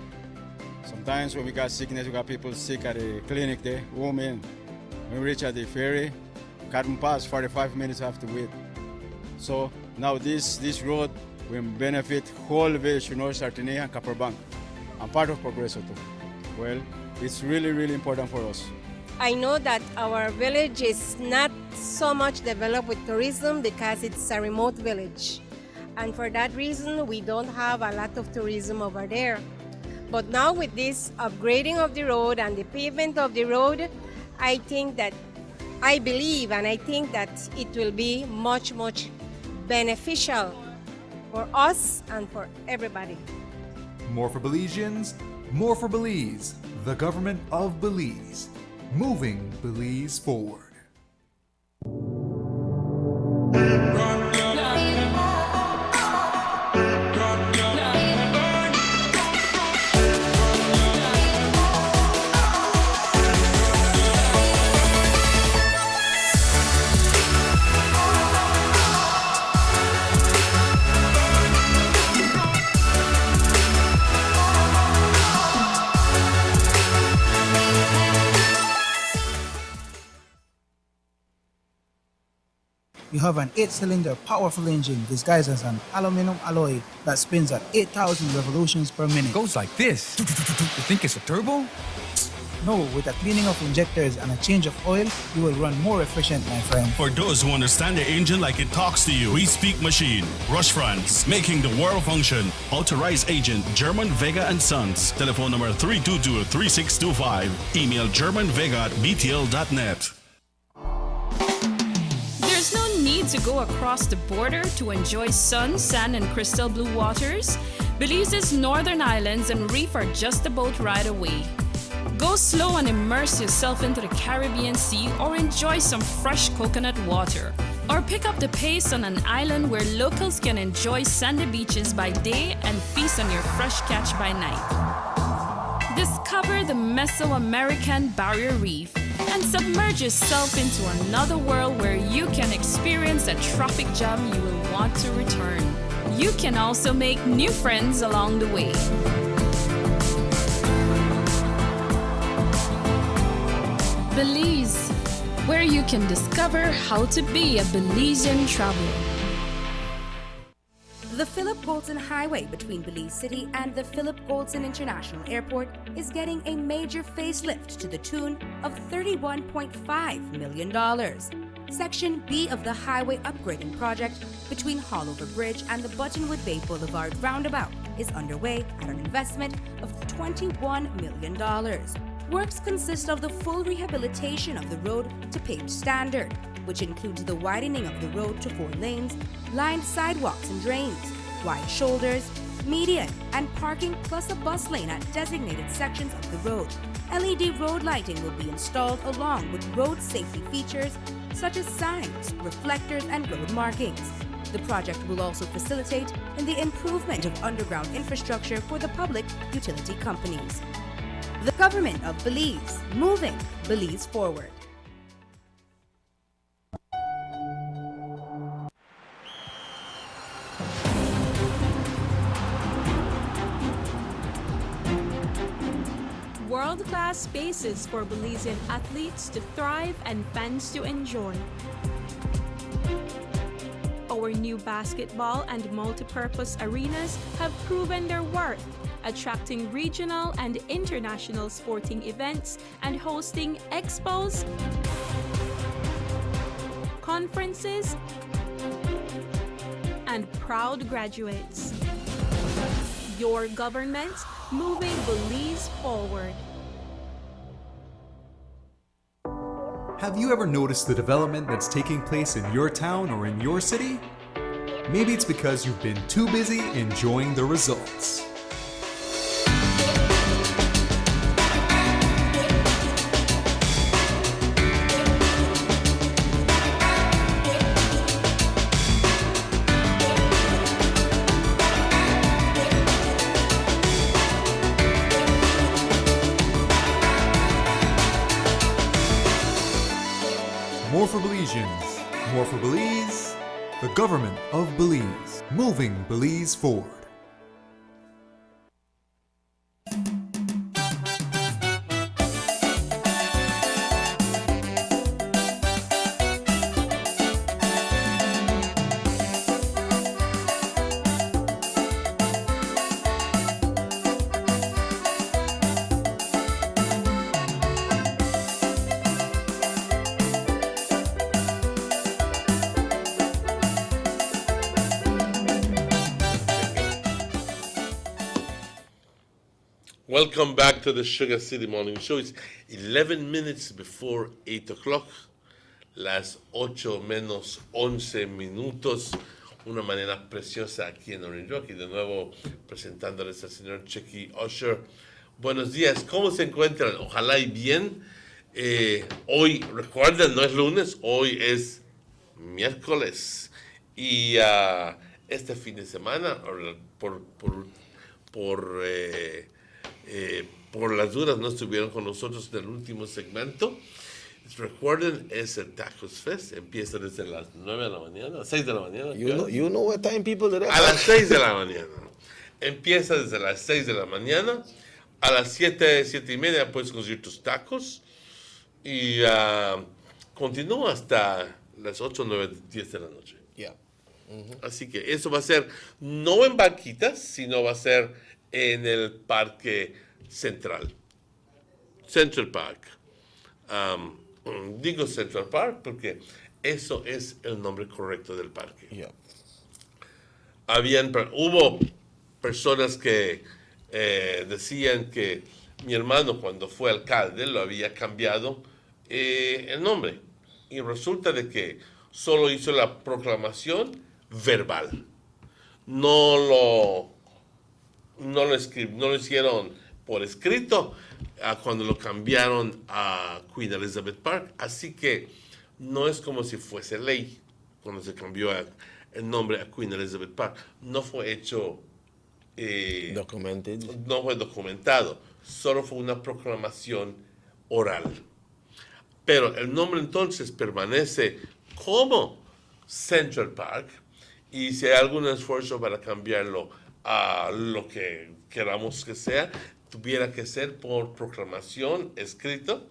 Sometimes when we got sickness, we got people sick at the clinic there, women. When we reach at the ferry, can't pass 45 minutes have to wait. So now this road will benefit whole village, Sartaneja and Copperbank, and part of Progreso too. Well, it's really important for us. I know that our village is not so much developed with tourism because it's a remote village. And for that reason, we don't have a lot of tourism over there. But now with this upgrading of the road and the pavement of the road, I think that I believe and I think that it will be much, much beneficial for us and for everybody. More for Belizeans, more for Belize. The government of Belize. Moving Belize forward. You have an 8-cylinder powerful engine disguised as an aluminum alloy that spins at 8,000 revolutions per minute. Goes like this. You think it's a turbo? No, with a cleaning of injectors and a change of oil, you will run more efficient, my friend. For those who understand the engine like it talks to you, we speak machine. Rush France, making the world function. Authorized agent German Vega and Sons. Telephone number 322-3625. Email germanvega@btl.net. There's no need to go across the border to enjoy sun, sand, and crystal blue waters. Belize's northern islands and reef are just a boat ride away. Go slow and immerse yourself into the Caribbean Sea or enjoy some fresh coconut water. Or pick up the pace on an island where locals can enjoy sandy beaches by day and feast on your fresh catch by night. Discover the Mesoamerican Barrier Reef and submerge yourself into another world where you can experience a traffic jam you will want to return. You can also make new friends along the way. Belize, where you can discover how to be a Belizean traveler. The Philip Goldson Highway between Belize City and the Philip Goldson International Airport is getting a major facelift to the tune of $31.5 million. Section B of the highway upgrading project between Haulover Bridge and the Buttonwood Bay Boulevard roundabout is underway at an investment of $21 million. Works consist of the full rehabilitation of the road to paved standard, which includes the widening of the road to 4 lanes, lined sidewalks and drains, wide shoulders, median, and parking plus a bus lane at designated sections of the road. LED road lighting will be installed along with road safety features such as signs, reflectors, and road markings. The project will also facilitate in the improvement of underground infrastructure for the public utility companies. The government of Belize, moving Belize forward. World-class spaces for Belizean athletes to thrive and fans to enjoy. Our new basketball and multipurpose arenas have proven their worth, attracting regional and international sporting events and hosting expos, conferences, and proud graduates. Your government moving Belize forward. Have you ever noticed the development that's taking place in your town or in your city? Maybe it's because you've been too busy enjoying the results. More for Belizeans, more for Belize, the government of Belize, moving Belize forward. Welcome back to the Sugar City Morning Show. It's 11 minutes before 8 o'clock. las 8:11. Una mañana preciosa aquí en Orange Rock y de nuevo presentándoles al señor Chicky Usher. Buenos días, ¿cómo se encuentran? Ojalá y bien. Hoy, recuerden, no es lunes, hoy es miércoles. Y este fin de semana, por las dudas, no estuvieron con nosotros en el último segmento. Recuerden, es el Tacos Fest. Empieza desde las 9 de la mañana, 6 de la mañana. You know what time people do that? A las 6 de la mañana. Empieza desde las 6 de la mañana. A las 7:30 puedes conseguir tus tacos. Y continúa hasta las 8, 9, 10 de la noche. Así que eso va a ser no en banquitas, sino va a ser en el Parque Central. Central Park. Digo Central Park porque eso es el nombre correcto del parque. Hubo personas que decían que mi hermano cuando fue alcalde lo había cambiado el nombre y resulta de que solo hizo la proclamación verbal, no lo hicieron por escrito cuando lo cambiaron a Queen Elizabeth Park, así que no es como si fuese ley cuando se cambió el nombre a Queen Elizabeth Park, no fue hecho no fue documentado, solo fue una proclamación oral. Pero el nombre entonces permanece como Central Park y si hay algún esfuerzo para cambiarlo a lo que queramos que sea, tuviera que ser por proclamación escrito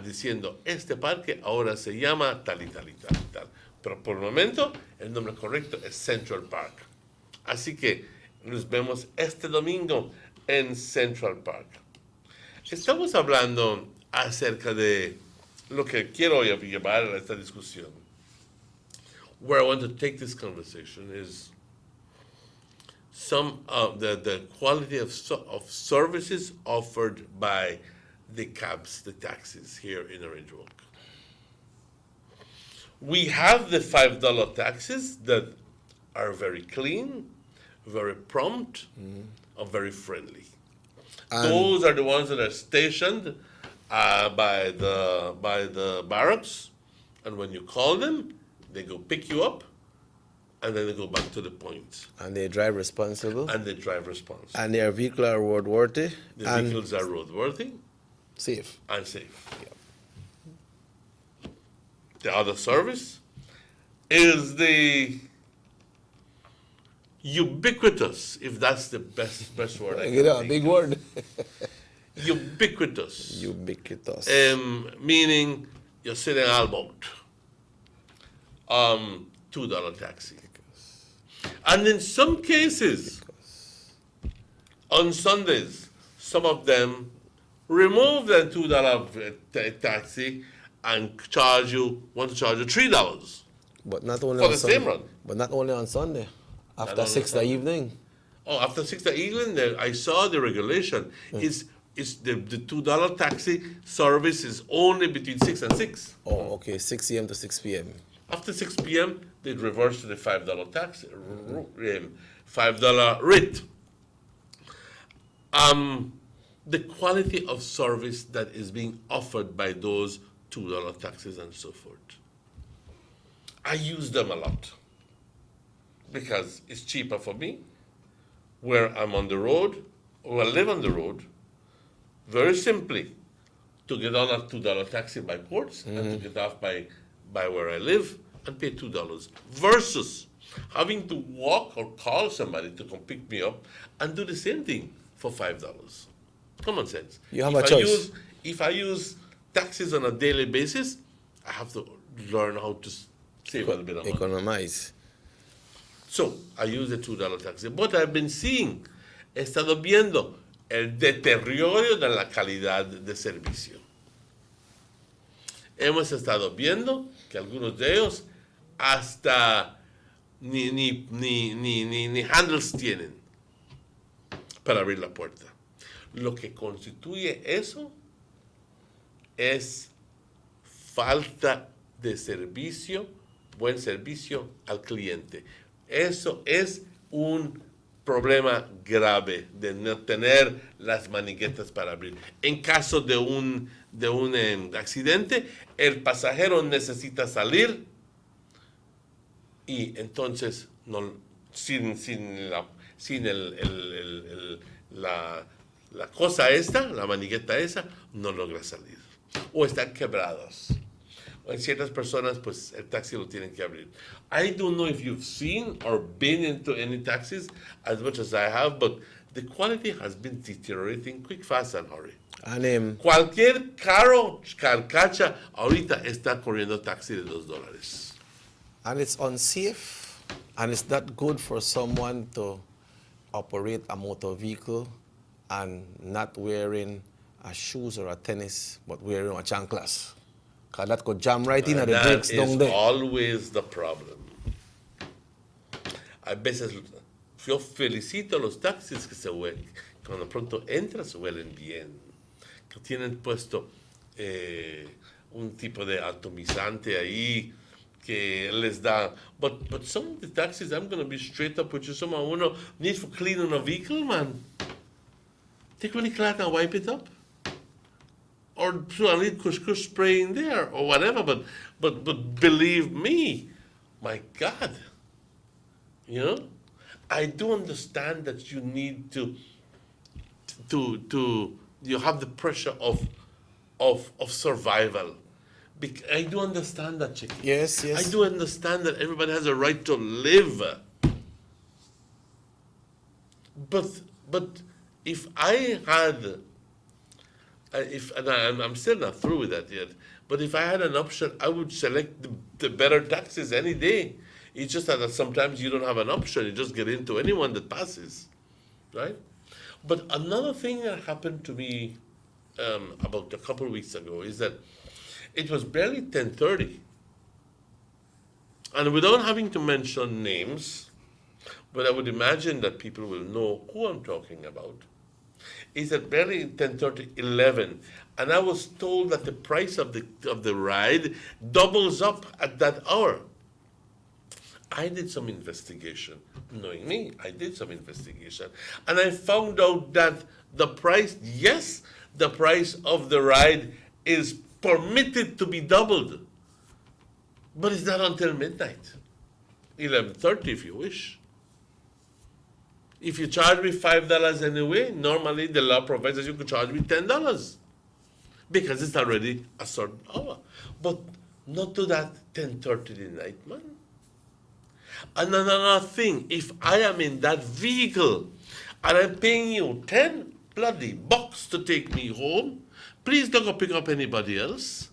diciendo este parque ahora se llama tal y tal y tal y tal. Pero por el momento el nombre correcto es Central Park. Así que nos vemos este domingo en Central Park. Estamos hablando acerca de lo que quiero llevar a esta discusión. Where I want to take this conversation is some of the quality of services offered by the cabs, the taxis here in Orange Walk. We have the $5 taxis that are very clean, very prompt, and very friendly. Those are the ones that are stationed by the barracks, and when you call them, they go pick you up, and then they go back to the point. And they drive responsible. And they drive responsible. And their vehicles are roadworthy. The vehicles are roadworthy. Safe. And safe. The other service is the ubiquitous, if that's the best word I can think. Big word. Ubiquitous. Ubiquitous. Meaning you're sitting all boat. $2 taxi. And in some cases, on Sundays, some of them remove the $2 taxi and want to charge you $3. But not only for on the Sunday. same run. But not only on Sunday. After 6 the evening. Oh, after 6 the evening, I saw the regulation. It's the $2 taxi service is only between 6 and 6. Oh, okay, 6 a.m. to 6 p.m. After 6 p.m., they reverse to the $5 taxi, $5 rate. The quality of service that is being offered by those $2 taxis and so forth. I use them a lot because it's cheaper for me where I'm on the road or I live on the road. Very simply, to get on a $2 taxi by ports and to get off by where I live and pay $2 versus having to walk or call somebody to come pick me up and do the same thing for $5. Common sense. You have a choice. If I use taxis on a daily basis, I have to learn how to save a little bit of money. Economize. So, I use the $2 taxi. But I've been seeing, he estado viendo el deterioro de la calidad de servicio. Hemos estado viendo que algunos de ellos hasta ni handles tienen para abrir la puerta. Lo que constituye eso es falta de servicio, buen servicio al cliente. Eso es un problema grave de no tener las maniguetas para abrir. En caso de un accidente, el pasajero necesita salir y entonces sin la cosa esta, la manigueta esa, no logra salir. O están quebrados. En ciertas personas, pues el taxi lo tienen que abrir. I don't know if you've seen or been into any taxis as much as I have, but the quality has been deteriorating quick, fast, and hurry. And Cualquier carcacha ahorita está corriendo taxi de $2. And it's unsafe, and it's not good for someone to operate a motor vehicle and not wearing a shoes or a tennis, but wearing a chanclas. Because that could jam right in at the brakes down there. That is always the problem. A veces yo felicito a los taxis que se huelen, cuando pronto entras se huelen bien, que tienen puesto un tipo de atomizante ahí que les da. But some of the taxis, I'm going to be straight up with you, some uno need for cleaning a vehicle, man. Take one cloth and wipe it up. Or do a little kush spray in there or whatever, but believe me, my God, you know, I do understand that you need to you have the pressure of survival. I do understand that, Chicky. Yes. I do understand that everybody has a right to live. But if I had, and I'm still not through with that yet, but if I had an option, I would select the better taxis any day. It's just that sometimes you don't have an option. You just get into anyone that passes, right? But another thing that happened to me about a couple of weeks ago is that it was barely 10:30. And without having to mention names, but I would imagine that people will know who I'm talking about, is that barely 10:30, 11. And I was told that the price of the ride doubles up at that hour. I did some investigation. Knowing me, I did some investigation. And I found out that the price of the ride is permitted to be doubled. But it's not until midnight. 11:30 if you wish. If you charge me $5 anyway, normally the law provides that you could charge me $10 because it's already a certain hour. But not to that 10:30 at night, man. And another thing, if I am in that vehicle and I'm paying you $10 bloody bucks to take me home, please don't go pick up anybody else.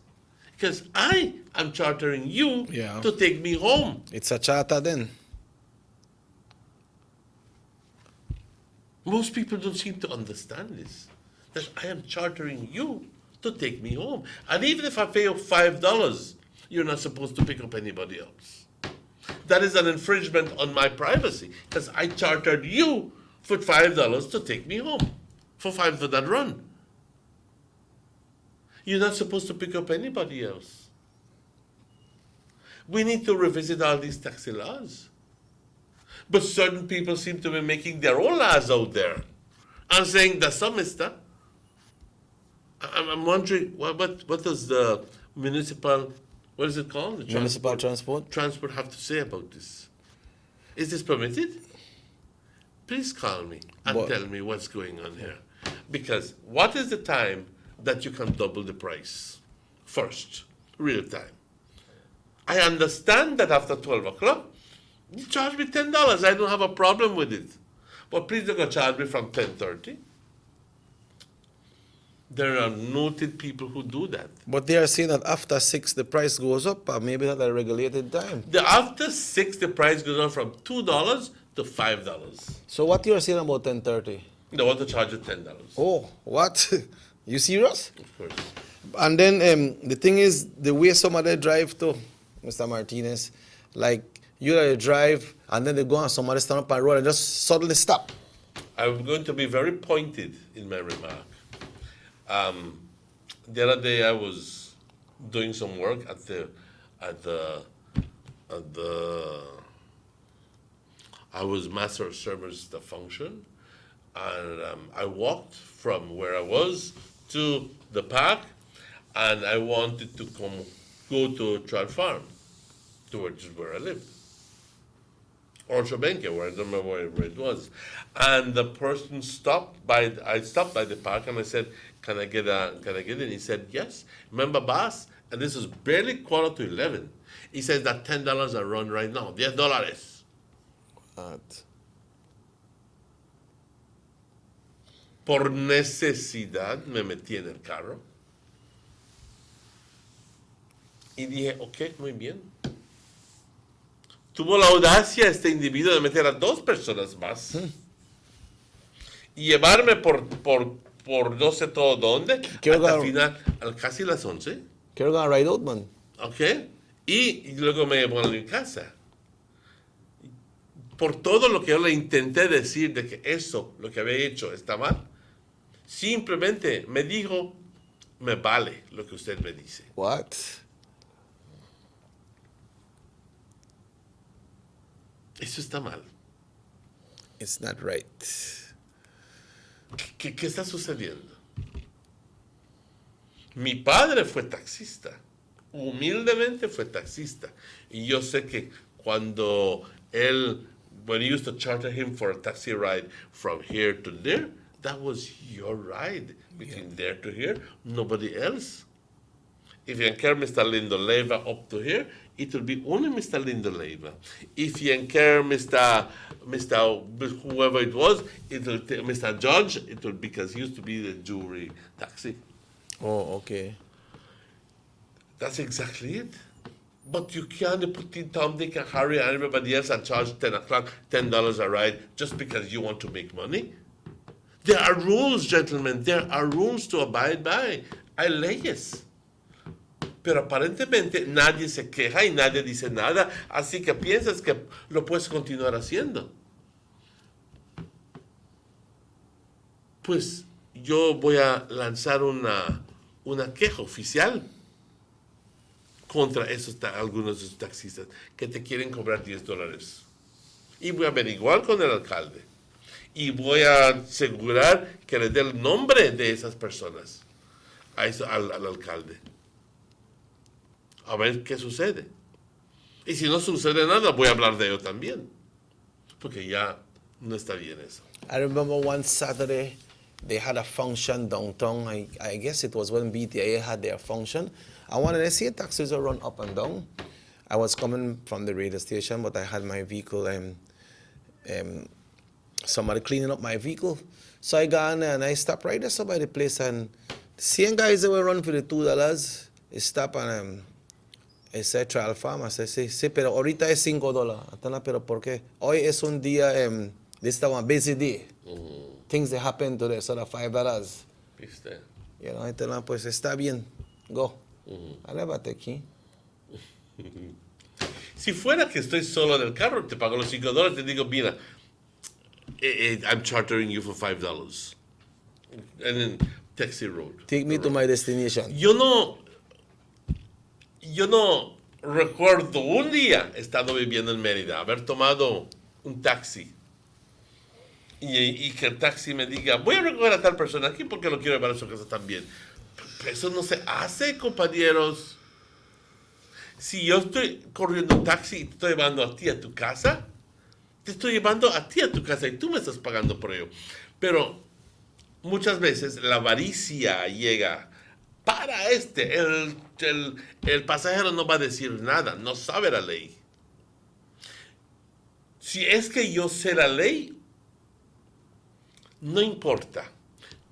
Because I am chartering you to take me home. It's a charter then. Most people don't seem to understand this. That I am chartering you to take me home. And even if I pay you $5, you're not supposed to pick up anybody else. That is an infringement on my privacy. Because I chartered you for $5 to take me home. For that run. You're not supposed to pick up anybody else. We need to revisit all these taxi laws. But certain people seem to be making their own laws out there. I'm saying that's some mister. I'm wondering, what does the municipal, what is it called? The Municipal transport? Transport have to say about this? Is this permitted? Please call me and tell me what's going on here. Because what is the time that you can double the price? First, real time. I understand that after 12 o'clock, you charge me $10. I don't have a problem with it. But please don't charge me from 10:30. There are noted people who do that. But they are saying that after 6 the price goes up, or maybe at a regulated time. After 6 the price goes up from $2 to $5. So what you are saying about 10:30? They want to charge you $10. Oh, what? You serious? Of course. And then the thing is, the way some of them drive too, Mr. Martinez, like you drive and then they go and somebody stand up and roll and just suddenly stop. I'm going to be very pointed in my remark. The other day I was doing some work at I was master of service at the function, and I walked from where I was to the park, and I wanted to go to Trout Farm, which is where I lived, or Chobenke, where I don't remember where it was. And the person stopped by the park, and I said, "Can I get in?" He said, "Yes." Remember, boss? And this was barely 11:15. He says that $10 are run right now. $10. What? Por necesidad me metí en el carro y dije, ok, muy bien. Tuvo la audacia este individuo de meter a 2 personas más y llevarme por no sé todo dónde hasta el final, casi las 11. Quiero ganar ride out, man. Ok, y luego me llevó a mi casa. Por todo lo que yo le intenté decir de que eso, lo que había hecho, está mal, simplemente me dijo, me vale lo que usted me dice. What? Eso está mal. It's not right. ¿Qué está sucediendo? Mi padre fue taxista. Humildemente fue taxista. Y yo sé que cuando él, when you used to charter him for a taxi ride from here to there, that was your ride. Between there to here, nobody else. If you care Mr. Lindo Leiva up to here, it will be only Mr. Lindo Leiva. If you care Mr. whoever it was, it will Mr. Judge, it will because he used to be the jury taxi. Oh, okay. That's exactly it. But you can't put in Tom, Dick, and Harry and everybody else and charge $10 a ride just because you want to make money. There are rules, gentlemen. There are rules to abide by. Hay leyes. Pero aparentemente nadie se queja y nadie dice nada, así que piensas que lo puedes continuar haciendo. Pues yo voy a lanzar una queja oficial contra algunos de esos taxistas que te quieren cobrar $10. Y voy a averiguar con el alcalde. Y voy a asegurar que le dé el nombre de esas personas al alcalde. A ver qué sucede. Y si no sucede nada, voy a hablar de ello también. Porque ya no está bien eso. I remember one Saturday, they had a function downtown. I guess it was when BTIA had their function. And when I see taxis will run up and down, I was coming from the radio station, but I had my vehicle, somebody cleaning up my vehicle. So I got in there and I stopped right there by the place, and the same guys that were running for the $2, they stopped and I said, Trial Farm. I said, sí, pero ahorita es $5. Atana, pero ¿por qué? Hoy es un día, this is a busy day. Things that happen today, so that $5. ¿Viste? You know, entonces, pues está bien, go. Alévate aquí. Si fuera que estoy solo en el carro, te pago los $5, te digo, mira, I'm chartering you for $5. And then taxi road. Take me to my destination. Yo no recuerdo un día estando viviendo en Mérida, haber tomado un taxi y que el taxi me diga, voy a recoger a tal persona aquí porque lo quiero llevar a su casa también. Eso no se hace, compañeros. Si yo estoy corriendo un taxi y te estoy llevando a ti a tu casa, te estoy llevando a ti a tu casa y tú me estás pagando por ello. Pero muchas veces la avaricia llega. Para el pasajero no va a decir nada, no sabe la ley. Si es que yo sé la ley, no importa.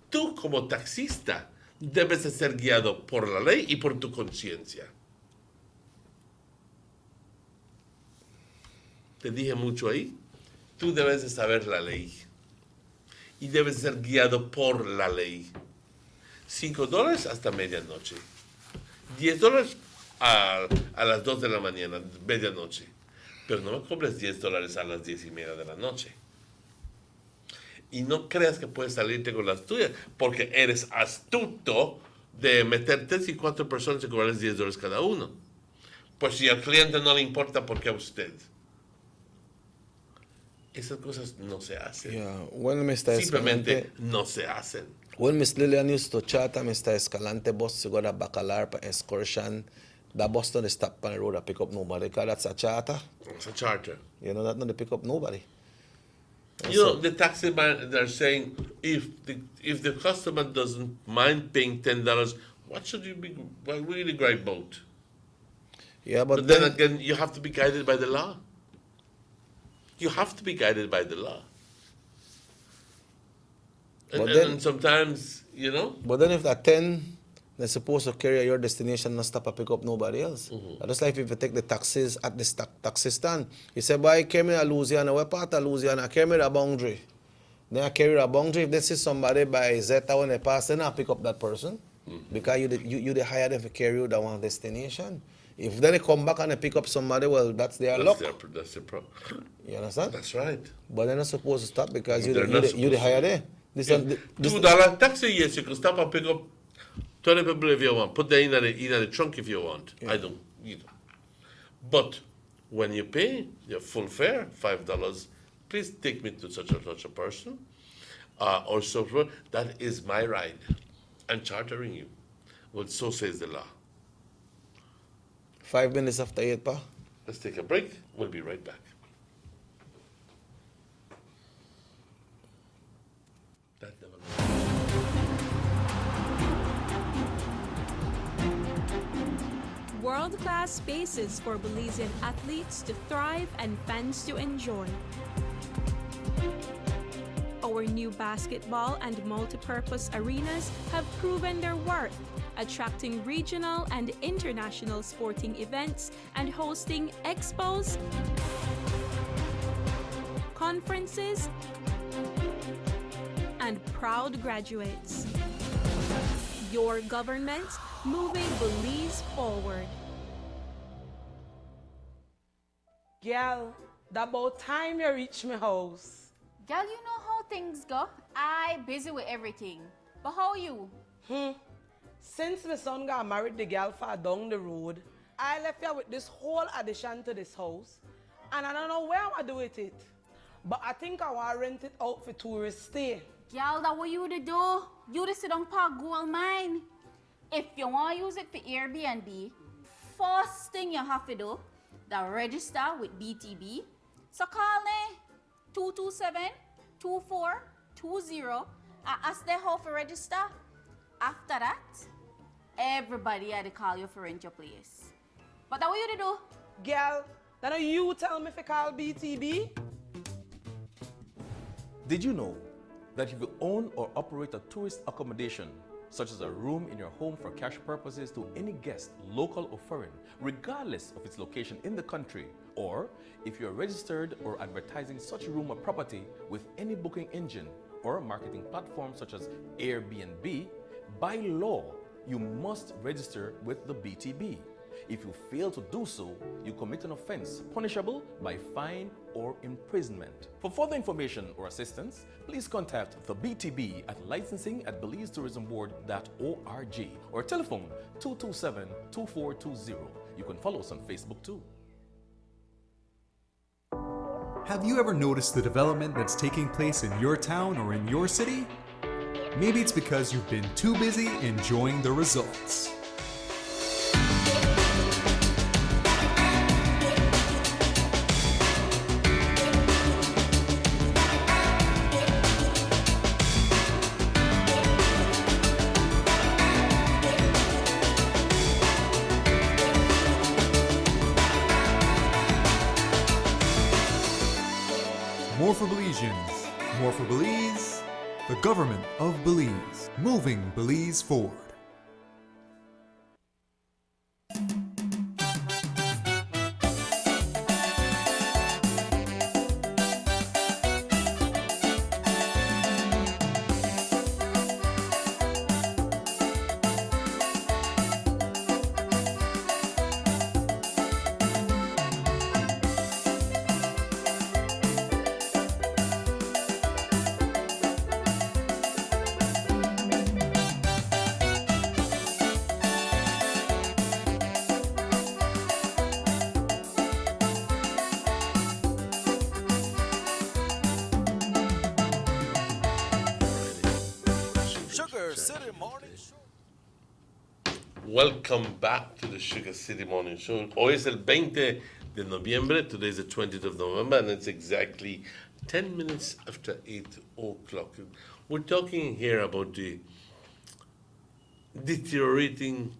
Tú como taxista debes de ser guiado por la ley y por tu conciencia. Te dije mucho ahí. Tú debes de saber la ley y debes de ser guiado por la ley. $5 hasta medianoche. $10 a las 2 de la mañana, medianoche. Pero no me cobres $10 a las 10:30 de la noche. Y no creas que puedes salirte con las tuyas, porque eres astuto de meter 3 y 4 personas y cobrarles $10 cada uno. Pues si al cliente no le importa, ¿por qué a usted? Esas cosas no se hacen. Yeah, when Mr. Simplemente Escalante, no se hacen. when Miss Lillian used to charter Mr. Escalante bus to go to Bacalar for excursion, that bus don't stop on the road to pick up nobody, because that's a charter. It's a charter. You know, that don't pick up nobody. And You know, so- the taxi man, they're saying if the customer doesn't mind paying $10, what should you be really gripe about? Yeah, But then again, you have to be guided by the law. You have to be guided by the law. And, But then- and sometimes, you know, But then if that 10, they're supposed to carry at your destination, not stop and pick up nobody else. Just like if you take the taxis at the taxi stand. You say, boy, I came in Louisiana. What part of Louisiana? I came in a boundary. Then I carry a boundary. If they see somebody by Zeta when they pass, then I pick up that person. Because you they hire them to carry you to one destination. If then they come back and they pick up somebody, well, that's their luck. that's their problem. You understand? That's right. But they're not supposed to stop because you They're not the supposed hire to. there. This $2 taxi, yes, you can stop and pick up 20 people if you want. Put them in the trunk if you want. I don't either. But when you pay your full fare, $5, please take me to such a person, or so forth. That is my ride. I'm chartering you. Well, so says the law. 5 minutes after 8, pa. Let's take a break. We'll be right back. That never World-class spaces for Belizean athletes to thrive and fans to enjoy. Our new basketball and multipurpose arenas have proven their worth, attracting regional and international sporting events and hosting expos, conferences, and proud graduates. Your government moving Belize forward. Girl, that about time you reach my house. Girl, you know how things go. I busy with everything. But how you? Since my son got married the girl far down the road, I left here with this whole addition to this house. And I don't know where I'm going to do with it. But I think I want to rent it out for tourists stay. Girl, that what you to do? You to sit on park gold mine. If you want to use it for Airbnb, first thing you have to do, the register with BTB. So call me 227-2420 and ask them how to register. After that, everybody had to call you for rent your place. But that what you to do? Girl, that you tell me if I call BTB? Did you know that if you own or operate a tourist accommodation, such as a room in your home for cash purposes to any guest, local or foreign, regardless of its location in the country, or if you're registered or advertising such a room or property with any booking engine or marketing platform such as Airbnb, by law, you must register with the BTB. If you fail to do so, you commit an offense punishable by fine or imprisonment. For further information or assistance, please contact the BTB at licensing@belizetourismboard.org or telephone 227-2420. You can follow us on Facebook too. Have you ever noticed the development that's taking place in your town or in your city? Maybe it's because you've been too busy enjoying the results. More for Belizeans, more for Belize, the government of Belize, moving Belize forward. Welcome back to the Sugar City Morning Show. Hoy es el 20 de noviembre. Today is the 20th of November, and it's exactly 10 minutes after 8 o'clock. We're talking here about the deteriorating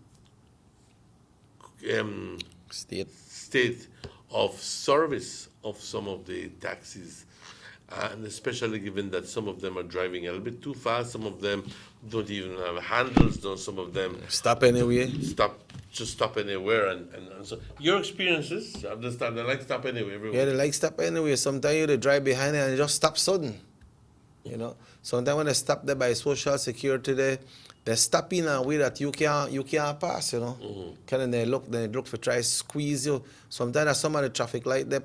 state of service of some of the taxis, and especially given that some of them are driving a little bit too fast, some of them don't even have handles, some of them Stop anyway. Stop anywhere, and so your experiences, I understand they like stop anyway everywhere. Yeah, they like stop anyway. Sometimes they drive behind it and they just stop sudden. You know, sometimes when they stop there by social security, they stop in a way that you can't pass. You know, kind of they look for try to squeeze you. Sometimes some of the traffic light there,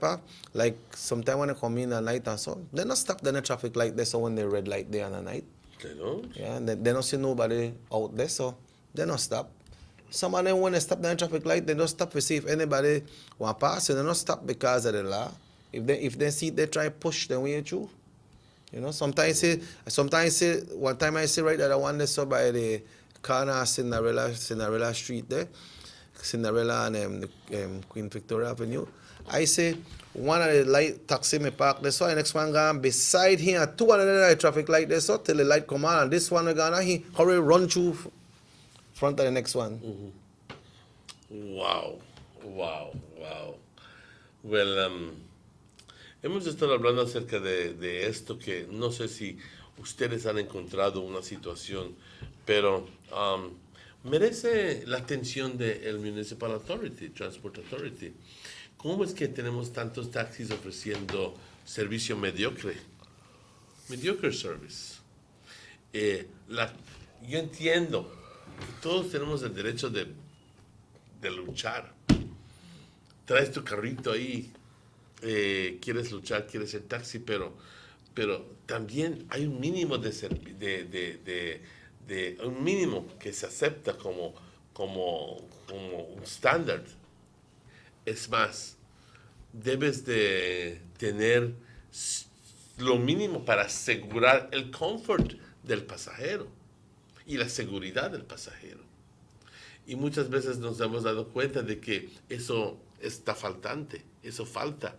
like sometimes when they come in at night and so, they not stop in the traffic light there. So when they red light there at night, they don't. Yeah, and they don't see nobody out there, so they don't stop. Some of them when they stop in the traffic light, they don't stop to see if anybody want pass. They don't stop because of the law. If they see they try push them way through. You know, sometimes one time I see right that I one there so by the corner Cinderella Street there, Cinderella and Queen Victoria Avenue. I say one of the light taxi me park there, so the next one gone beside here, two other traffic light there, so till the light come on, and this one gonna he hurry run through front of the next one. Wow. Well, hemos estado hablando acerca de esto, que no sé si ustedes han encontrado una situación, pero merece la atención del Municipal Authority, Transport Authority. ¿Cómo es que tenemos tantos taxis ofreciendo servicio mediocre service? Yo entiendo que todos tenemos el derecho de luchar. Traes tu carrito ahí, quieres luchar, quieres ser taxi, pero también hay un mínimo un mínimo que se acepta como un estándar. Es más, debes de tener lo mínimo para asegurar el confort del pasajero y la seguridad del pasajero. Y muchas veces nos hemos dado cuenta de que eso está faltante, eso falta.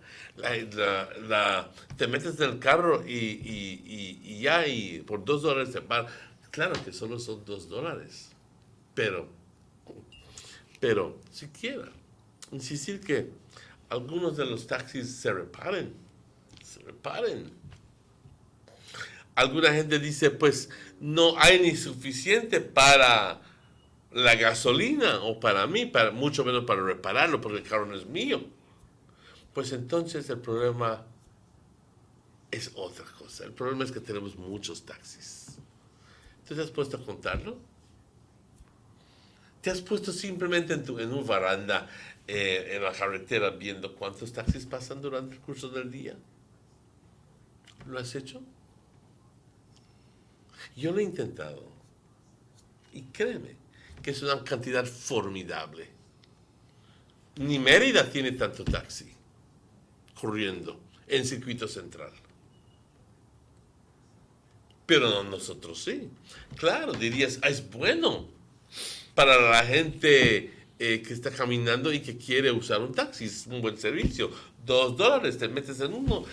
Te metes en el carro y ya, y por $2 te pagan. Claro que solo son $2, pero siquiera insistir que algunos de los taxis se reparen. Alguna gente dice, pues no hay ni suficiente para la gasolina o para mí, mucho menos para repararlo, porque el carro no es mío. Pues entonces el problema es otra cosa. El problema es que tenemos muchos taxis. ¿Te has puesto a contarlo? ¿Te has puesto simplemente en una baranda en la carretera viendo cuántos taxis pasan durante el curso del día? ¿Lo has hecho? Yo lo he intentado. Y créeme que es una cantidad formidable. Ni Mérida tiene tanto taxi corriendo en circuito central. Pero nosotros sí. Claro, dirías, es bueno para la gente que está caminando y que quiere usar un taxi. Es un buen servicio. $2, te metes en uno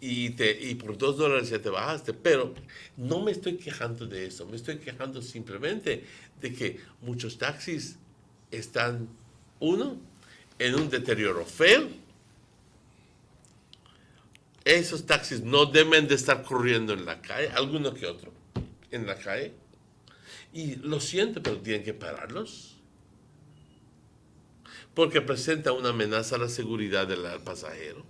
y por $2 ya te bajaste. Pero no me estoy quejando de eso. Me estoy quejando simplemente de que muchos taxis están, en un deterioro feo. Esos taxis no deben de estar corriendo en la calle, alguno que otro, en la calle. Y lo siento, pero tienen que pararlos. Porque presenta una amenaza a la seguridad del pasajero.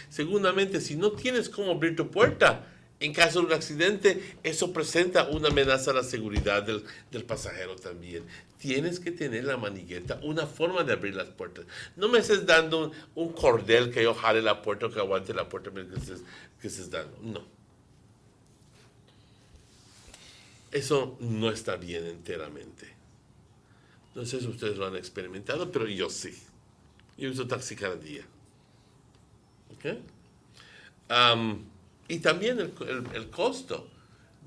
Seguramente, si no tienes cómo abrir tu puerta, en caso de un accidente, eso presenta una amenaza a la seguridad del pasajero también. Tienes que tener la manigueta, una forma de abrir las puertas. No me estés dando un cordel que yo jale la puerta o que aguante la puerta que estés dando. No. Eso no está bien enteramente. No sé si ustedes lo han experimentado, pero yo sí. Yo uso taxi cada día. ¿Ok? Y también el costo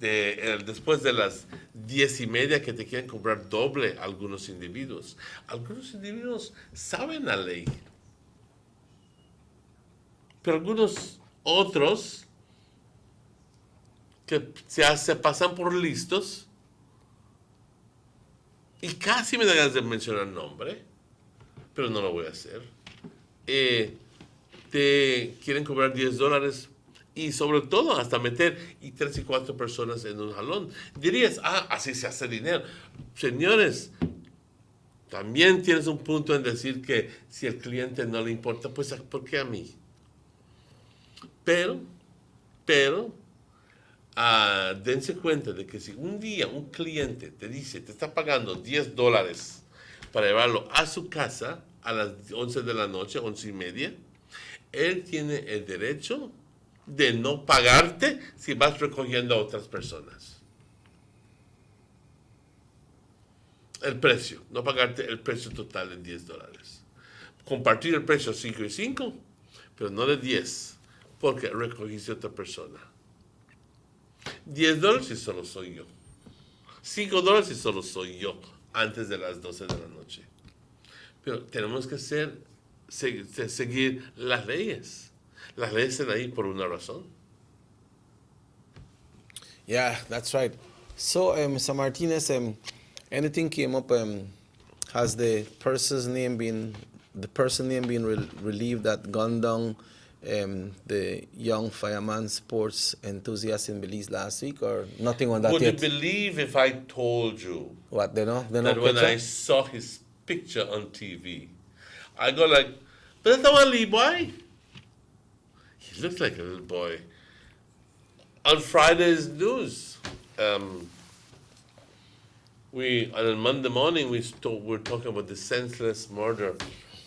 después de las 10:30 que te quieren cobrar doble algunos individuos. Algunos individuos saben la ley, pero algunos otros que se pasan por listos y casi me da ganas de mencionar nombre, pero no lo voy a hacer. Te quieren cobrar $10 y sobre todo hasta meter 3 y 4 personas en un jalón. Dirías, así se hace dinero. Señores, también tienes un punto en decir que si el cliente no le importa, pues ¿por qué a mí? Pero, dense cuenta de que si un día un cliente te dice, te está pagando $10 para llevarlo a su casa a las 11 de la noche, 11:30, él tiene el derecho de no pagarte si vas recogiendo a otras personas. El precio, no pagarte el precio total de $10. Compartir el precio 5 y 5, pero no de 10, porque recogiste a otra persona. $10 si solo soy yo. $5 si solo soy yo, antes de las 12 de la noche. Pero tenemos que seguir las leyes. Las leyes están ahí por una razón. Yeah, that's right. So, Mr. Martinez, anything came up? Has the person name been relieved that gunned down the young fireman sports enthusiast in Belize last week, or nothing on that Would yet? you believe if I told you What, they know that when picture? I saw his picture on TV, I go like, but that's not Lee boy. He looks like a little boy. On Friday's news, on Monday morning, we're talking about the senseless murder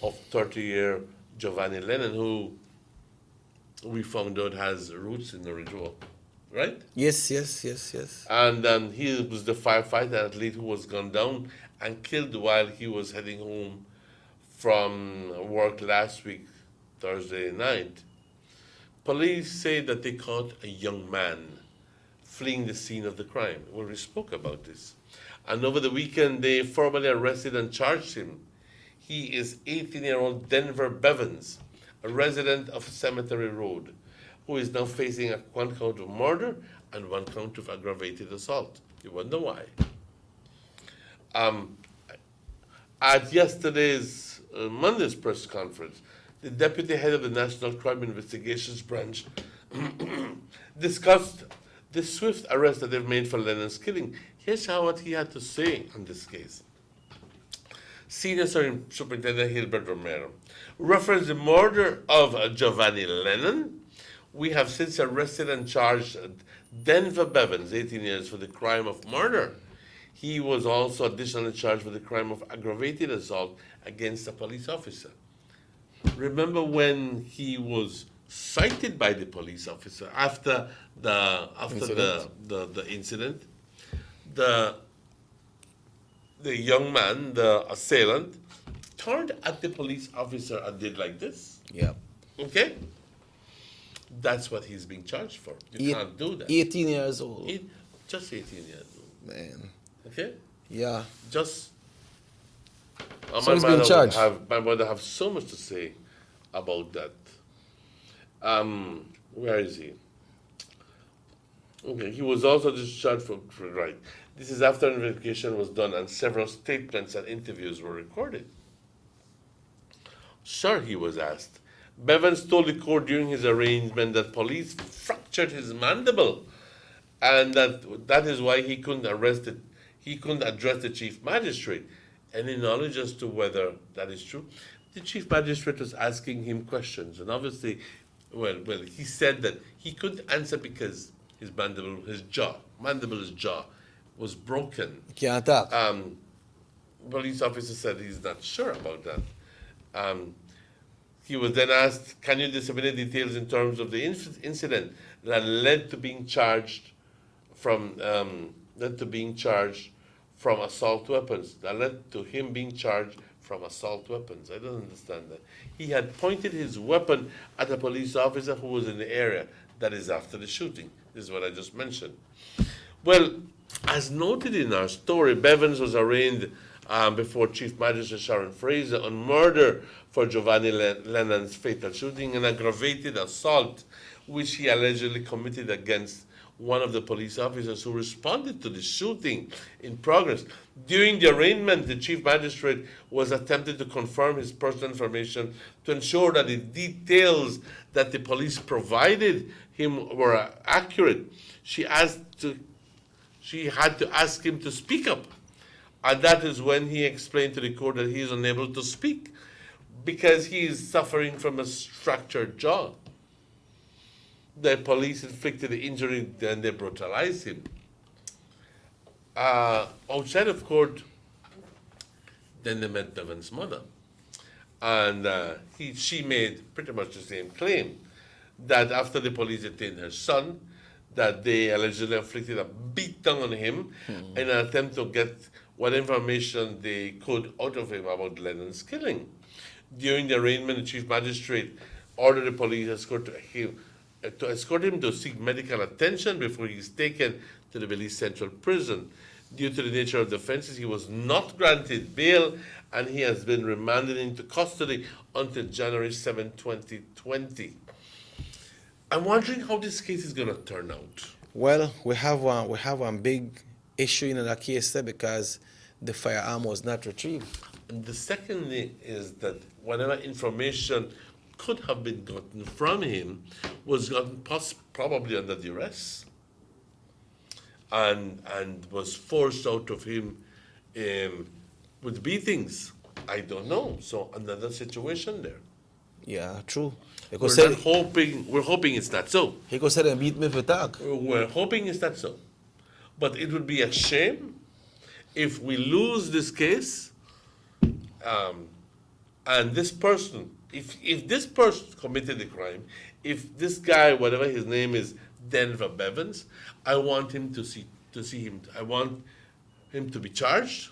of 30-year Giovanni Lennon, who we found out has roots in the ritual, right? Yes. And he was the firefighter athlete who was gunned down and killed while he was heading home from work last week, Thursday night. Police say that they caught a young man fleeing the scene of the crime. Well, we spoke about this. And over the weekend, they formally arrested and charged him. He is 18-year-old Denver Bevins, a resident of Cemetery Road, who is now facing 1 count of murder and 1 count of aggravated assault. You wonder why? At yesterday's Monday's press conference, the deputy head of the National Crime Investigations Branch discussed the swift arrest that they've made for Lennon's killing. Here's what he had to say on this case. Senior Superintendent Hilbert Romero referenced the murder of Giovanni Lennon. We have since arrested and charged Denver Bevins, 18 years, for the crime of murder. He was also additionally charged with the crime of aggravated assault against a police officer. Remember when he was cited by the police officer after the incident? The young man, the assailant, turned at the police officer and did like this. Yeah. Okay? That's what he's being charged for. You can't do that. 18 years old. Just 18 years old. Man. Okay? Yeah. Just. So he's been charged. My mother have so much to say about that. Where is he? Okay, he was also discharged for right. This is after an investigation was done and several statements and interviews were recorded. Sir, he was asked. Bevins told the court during his arraignment that police fractured his mandible, and that is why he couldn't address the chief magistrate. Any knowledge as to whether that is true? The chief magistrate was asking him questions, and obviously, well, he said that he couldn't answer because his jaw was broken. He can't talk. Police officer said he's not sure about that. He was then asked, can you disseminate details in terms of the incident that led to being charged from assault weapons, that led to him being charged from assault weapons? I don't understand that. He had pointed his weapon at a police officer who was in the area. That is after the shooting. This is what I just mentioned. Well, as noted in our story, Bevins was arraigned before Chief Magistrate Sharon Fraser on murder for Giovanni Lennon's fatal shooting and aggravated assault, which he allegedly committed against one of the police officers who responded to the shooting in progress. During the arraignment, the Chief Magistrate was attempting to confirm his personal information to ensure that the details that the police provided him were accurate. She had to ask him to speak up. And that is when he explained to the court that he is unable to speak because he is suffering from a fractured jaw. The police inflicted the injury and they brutalized him. Outside of court, then they met Bevan's mother. And she made pretty much the same claim, that after the police detained her son, that they allegedly inflicted a beatdown on him in an attempt to get what information they could out of him about Lennon's killing. During the arraignment, the Chief Magistrate ordered the police to escort him to seek medical attention before he is taken to the Belize Central Prison. Due to the nature of the offenses, he was not granted bail, and he has been remanded into custody until January 7, 2020. I'm wondering how this case is going to turn out. Well, we have one big issue in that case there because the firearm was not retrieved. And the second thing is that whatever information could have been gotten from him was gotten probably under duress and was forced out of him with beatings. I don't know. So another situation there. Yeah, true. We're hoping it's not so. He could say beat me for talk. We're hoping it's not so. But it would be a shame if we lose this case and this person, if this person committed the crime, if this guy, whatever his name is, Denver Bevins, I want him to see him. I want him to be charged.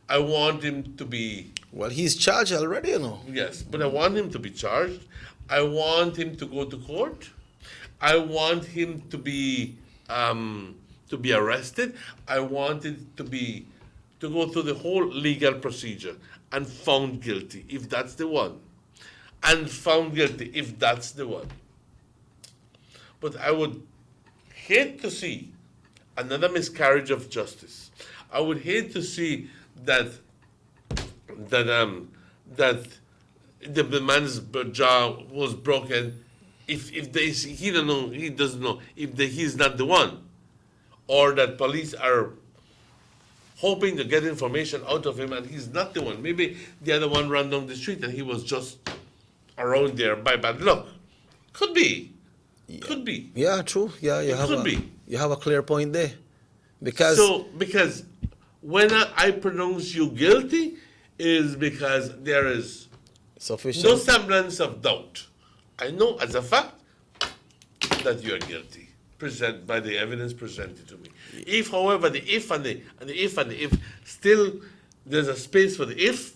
I want him to be... Well, he's charged already, you know. Yes, but I want him to be charged. I want him to go to court. I want him to be arrested. I want it to go through the whole legal procedure and found guilty, if that's the one. And found guilty, if that's the one. But I would hate to see another miscarriage of justice. I would hate to see that the man's jaw was broken if he doesn't know if he's not the one, or that police are hoping to get information out of him and he's not the one. Maybe the other one ran down the street and he was just around there by bad luck. Could be. Yeah. Could be. Yeah, true. Yeah, you have a clear point there. Because when I pronounce you guilty is because there is sufficient no semblance of doubt. I know as a fact that you are guilty, present by the evidence presented to me. If, however, the if and the if still there's a space for the if,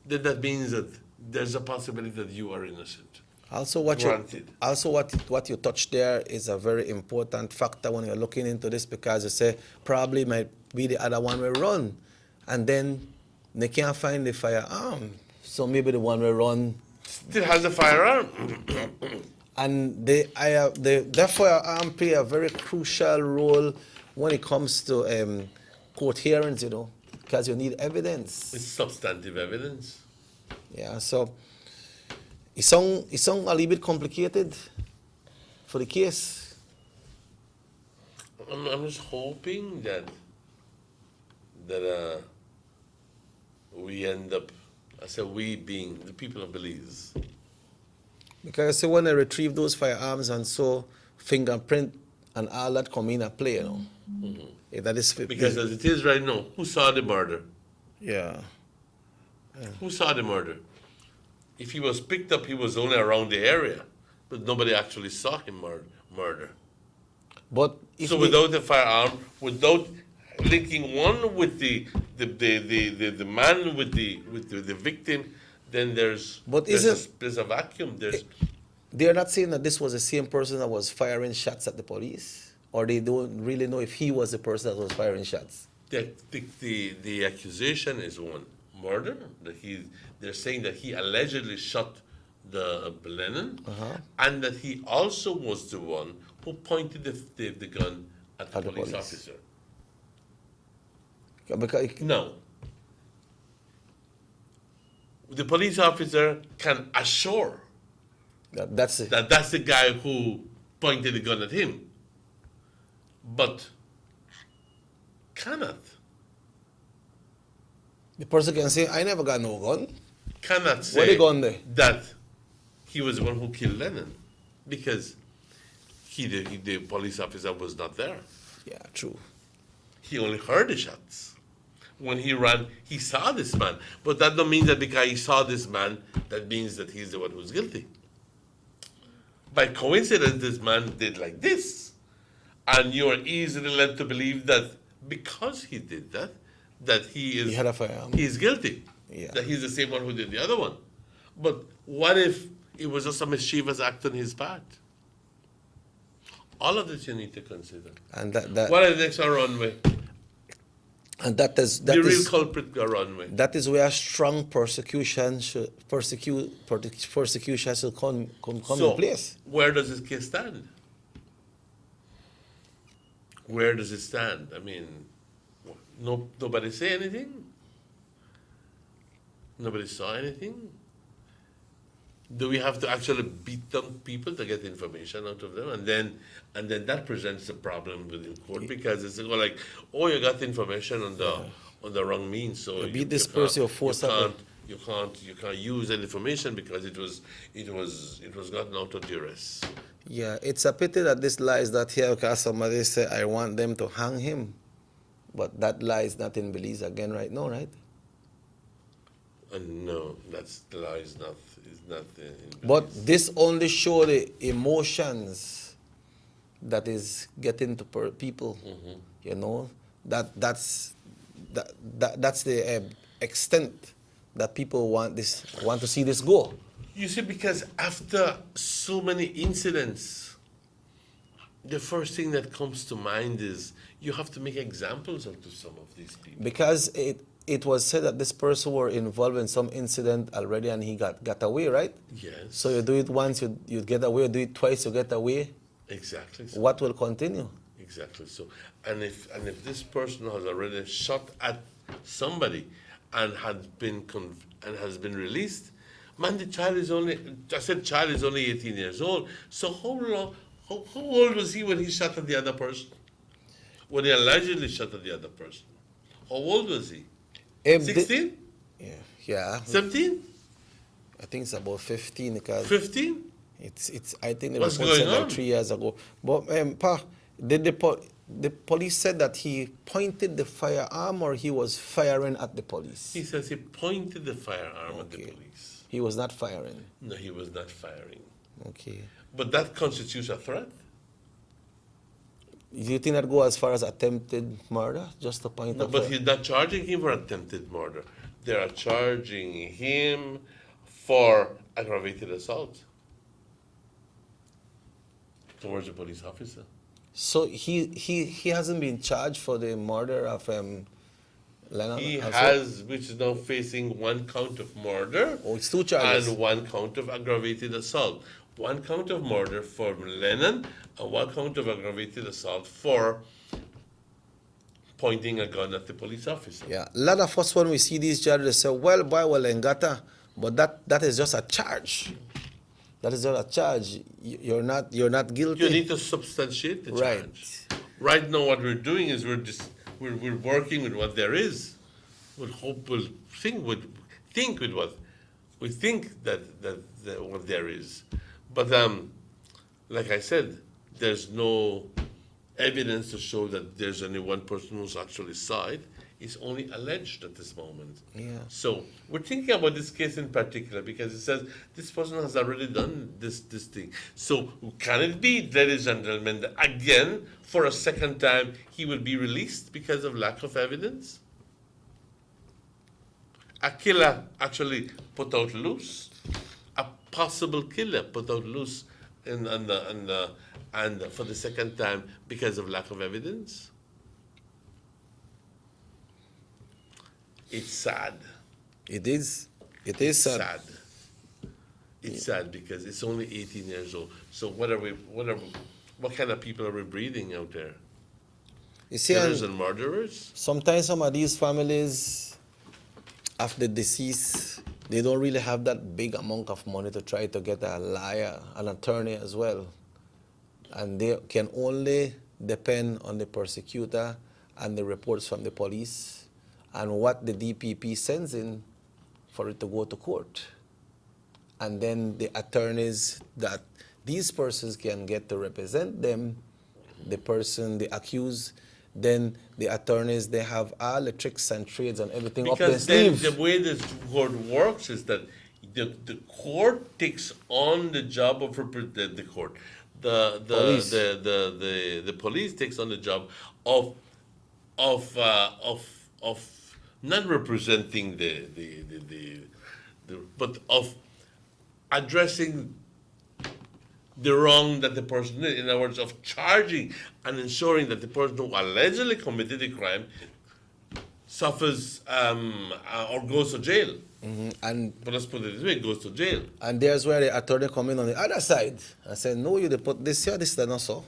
then that means that there's a possibility that you are innocent. Also, what you touched there is a very important factor when you're looking into this, because you say probably might be the other one will run, and then they can't find the firearm. So maybe the one will run still has a firearm. And that firearm play a very crucial role when it comes to court hearings, you know, because you need evidence. It's substantive evidence. Yeah, so it sound a little bit complicated for the case. I'm just hoping that we end up, I say we being the people of Belize. Because I say when they retrieve those firearms and so fingerprint and all that come in play, you know. Mm-hmm. If that is because as it is right now, who saw the murder? Yeah. Who saw the murder? If he was picked up, he was only around the area, but nobody actually saw him murder. But without the firearm, without linking one with the man with the victim, then there's a vacuum. They're not saying that this was the same person that was firing shots at the police. or they don't really know if he was the person that was firing shots? The accusation is one murder. They're saying that he allegedly shot the Lennon, and that he also was the one who pointed the gun at the police officer. No. The police officer can assure that's the guy who pointed the gun at him, but cannot. The person can say, I never got no gun. Cannot say Where the gun there? that he was the one who killed Lennon, because the police officer was not there. Yeah, true. He only heard the shots. When he ran, he saw this man. But that don't mean that because he saw this man, that means that he's the one who's guilty. By coincidence, this man did like this. And you are easily led to believe that because he did that, that he had a firearm. He's guilty. Yeah. That he's the same one who did the other one. But what if it was just a mischievous act on his part? All of this you need to consider. And that what is next on runway? And that is The real culprit are runway. That is where strong persecution should come in place. Where does this case stand? Where does it stand? I mean, nobody say anything? Nobody saw anything? Do we have to actually beat down people to get information out of them? And then that presents a problem within court, because it's like, oh, you got information on the wrong means, so beat this person or force you can't use that information because it was gotten out of duress. Yeah, it's a pity that this lie is not here, because somebody say, I want them to hang him. But that lie is not in Belize again right now, right? No, the lie is not in But this only show the emotions that is getting to people. You know, that's the extent that people want to see this go. You see, because after so many incidents, the first thing that comes to mind is you have to make examples out of some of these people. Because it was said that this person were involved in some incident already and he got away, right? Yes. So you do it once, you get away, do it twice, you get away. Exactly. So. What will continue? Exactly. So, and if this person has already shot at somebody and has been released, man, the child is only 18 years old. So how old was he when he shot at the other person? When he allegedly shot at the other person? How old was he? 16? Yeah. 17? I think it's about 15. Because 15? It's. I think it What's was going on? like 3 years ago. But did the police said that he pointed the firearm or he was firing at the police? He says he pointed the firearm at the police. He was not firing. No, he was not firing. Okay. But that constitutes a threat. Do you think that go as far as attempted murder? Just to point No, out. but he's not charging him for attempted murder. They are charging him for aggravated assault towards a police officer. So he hasn't been charged for the murder of Lennon? He also? has, which is now facing 1 count of murder. Oh, it's 2 charges. And 1 count of aggravated assault. 1 count of murder for Lennon and 1 count of aggravated assault for pointing a gun at the police officer. Yeah, a lot of us when we see these charges, they say, well, boy, well, Engata, but that is just a charge. That is just a charge. You're not guilty. You need to substantiate the charge. Right now, what we're doing is we're working with what there is. We'll think with what we think that what there is. But like I said, there's no evidence to show that there's only one person who's actually saw it. It's only alleged at this moment. Yeah. So we're thinking about this case in particular because it says this person has already done this thing. So can it be, ladies and gentlemen, that again, for a second time, he will be released because of lack of evidence? A killer actually put out loose. A possible killer put out loose and for the second time because of lack of evidence. It's sad. It is. It is sad. It's sad because it's only 18 years old. So what kind of people are we breeding out there? You see, Killers and murderers? Sometimes some of these families, after deceased, they don't really have that big amount of money to try to get a lawyer, an attorney as well. And they can only depend on the prosecutor and the reports from the police and what the DPP sends in for it to go to court. And then the attorneys that these persons can get to represent them, the person, the accused, then the attorneys, they have all the tricks and trades and everything up their Because then sleeve. the way this court works is that the court takes on the job of the court. Police. The police takes on the job of not representing but of addressing the wrong that the person did. In other words, of charging and ensuring that the person who allegedly committed the crime suffers or goes to jail. But let's put it this way, goes to jail. And there's where the attorney come in on the other side and say, no, you put this here, this is not so.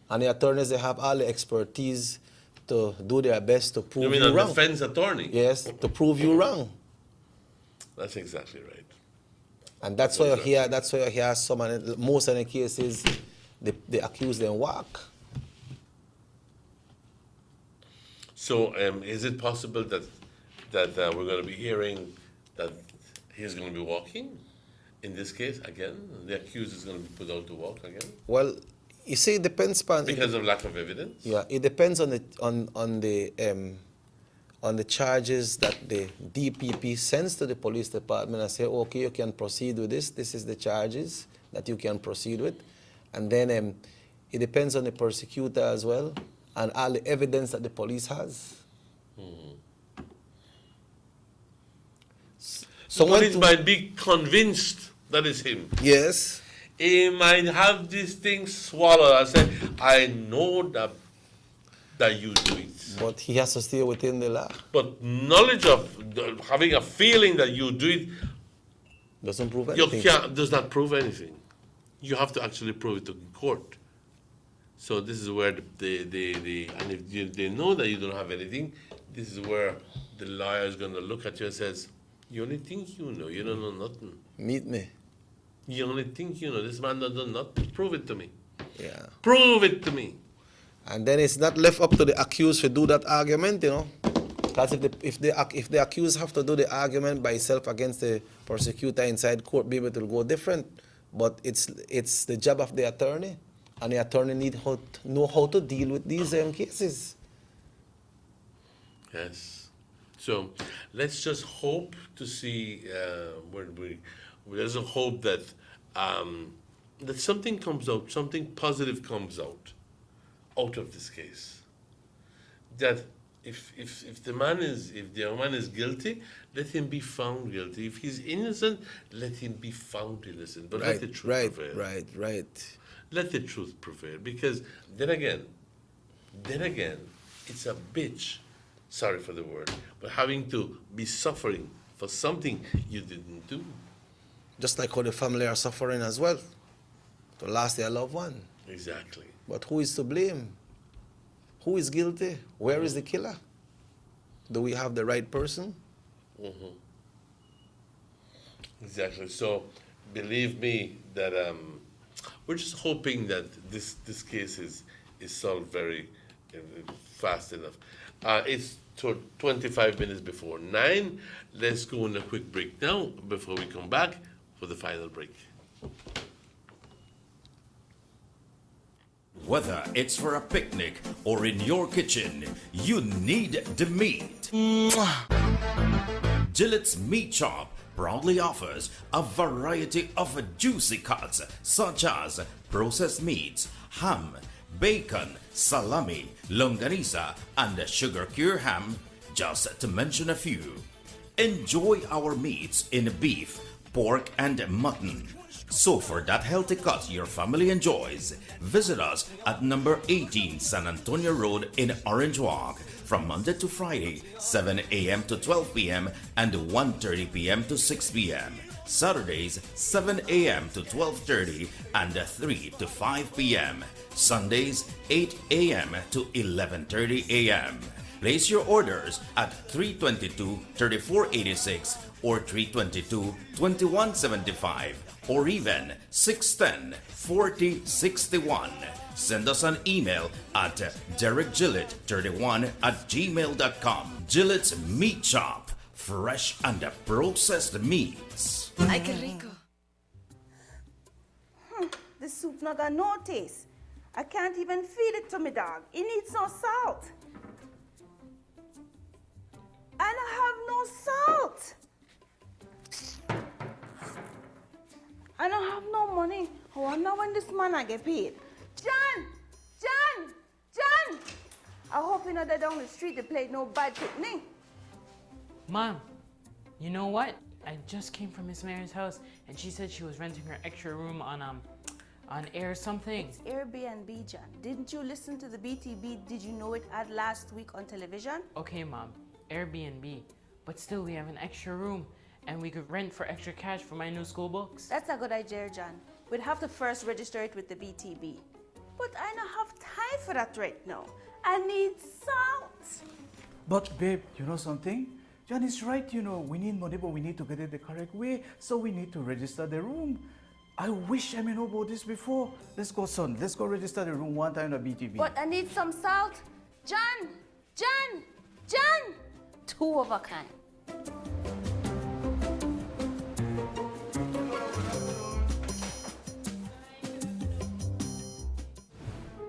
And the attorneys, they have all the expertise to do their best to prove you a wrong. defense attorney? Yes, to prove you wrong. That's exactly right. And that's why you hear, most of the cases, the accused them walk. So is it possible that we're going to be hearing that he's going to be walking in this case again? The accused is going to be put out to walk again? Well, you see, it depends because of lack of evidence. Yeah, it depends on the charges that the DPP sends to the police department and say, okay, you can proceed with this. This is the charges that you can proceed with, and then it depends on the prosecutor as well and all the evidence that the police has. The police might be convinced that it's him. Yes. He might have these things swallowed and say, I know that you do it. But he has to stay within the law. But knowledge of having a feeling that you do it doesn't prove anything. Does not prove anything. You have to actually prove it in court. So this is where and if they know that you don't have anything, this is where the lawyer is going to look at you and says, you only think you know, you don't know nothing. Meet me. You only think you know. This man does not nothing. Prove it to me. Yeah. Prove it to me. And then it's not left up to the accused to do that argument, you know. Because if the accused have to do the argument by himself against the prosecutor inside court, maybe it will go different. But it's the job of the attorney, and the attorney need to know how to deal with these cases. Yes. So let's just hope to see there's a hope that that something comes out, something positive comes out of this case. That if the man is guilty, let him be found guilty. If he's innocent, let him be found innocent. But let the truth prevail. Right. Let the truth prevail. Because then again, it's a bitch. Sorry for the word, but having to be suffering for something you didn't do. Just like how the family are suffering as well to lose their loved one. Exactly. But who is to blame? Who is guilty? Where is the killer? Do we have the right person? Mm-hmm. Exactly. So believe me that we're just hoping that this case is solved very fast enough. It's 25 minutes before 9. Let's go on a quick break now before we come back for the final break. Whether it's for a picnic or in your kitchen, you need the meat. Gillette's Meat Shop proudly offers a variety of juicy cuts such as processed meats, ham, bacon, salami, longanisa, and sugar-cured ham, just to mention a few. Enjoy our meats in beef, pork, and mutton. So for that healthy cut your family enjoys, visit us at number 18 San Antonio Road in Orange Walk from Monday to Friday, 7 a.m. to 12 p.m. and 1:30 p.m. to 6 p.m. Saturdays, 7 a.m. to 12:30 and 3 to 5 p.m. Sundays, 8 a.m. to 11:30 a.m. Place your orders at 322-3486 or 322-2175 or even 610-4061. Send us an email at derekgillett31@gmail.com. Gillett's Meat Shop, fresh and processed meats. Ay, qué rico. The soup not got no taste. I can't even feed it to my dog. It needs no salt. I don't have no salt. I don't have no money. I wonder when this man I get paid. John! I hope you know that down the street they played no bad picnic. Mom, you know what? I just came from Miss Mary's house and she said she was renting her extra room on air something. It's Airbnb, John. Didn't you listen to the BTB? Did you know it ad last week on television? Okay, Mom, Airbnb. But still, we have an extra room and we could rent for extra cash for my new school books. That's a good idea, John. We'd have to first register it with the BTB. But I don't have time for that right now. I need salt. But babe, you know something? John is right, you know, we need money, but we need to get it the correct way, so we need to register the room. I wish I know about this before. Let's go, son. Let's go register the room one time at BTB. But I need some salt. John! Two of a kind.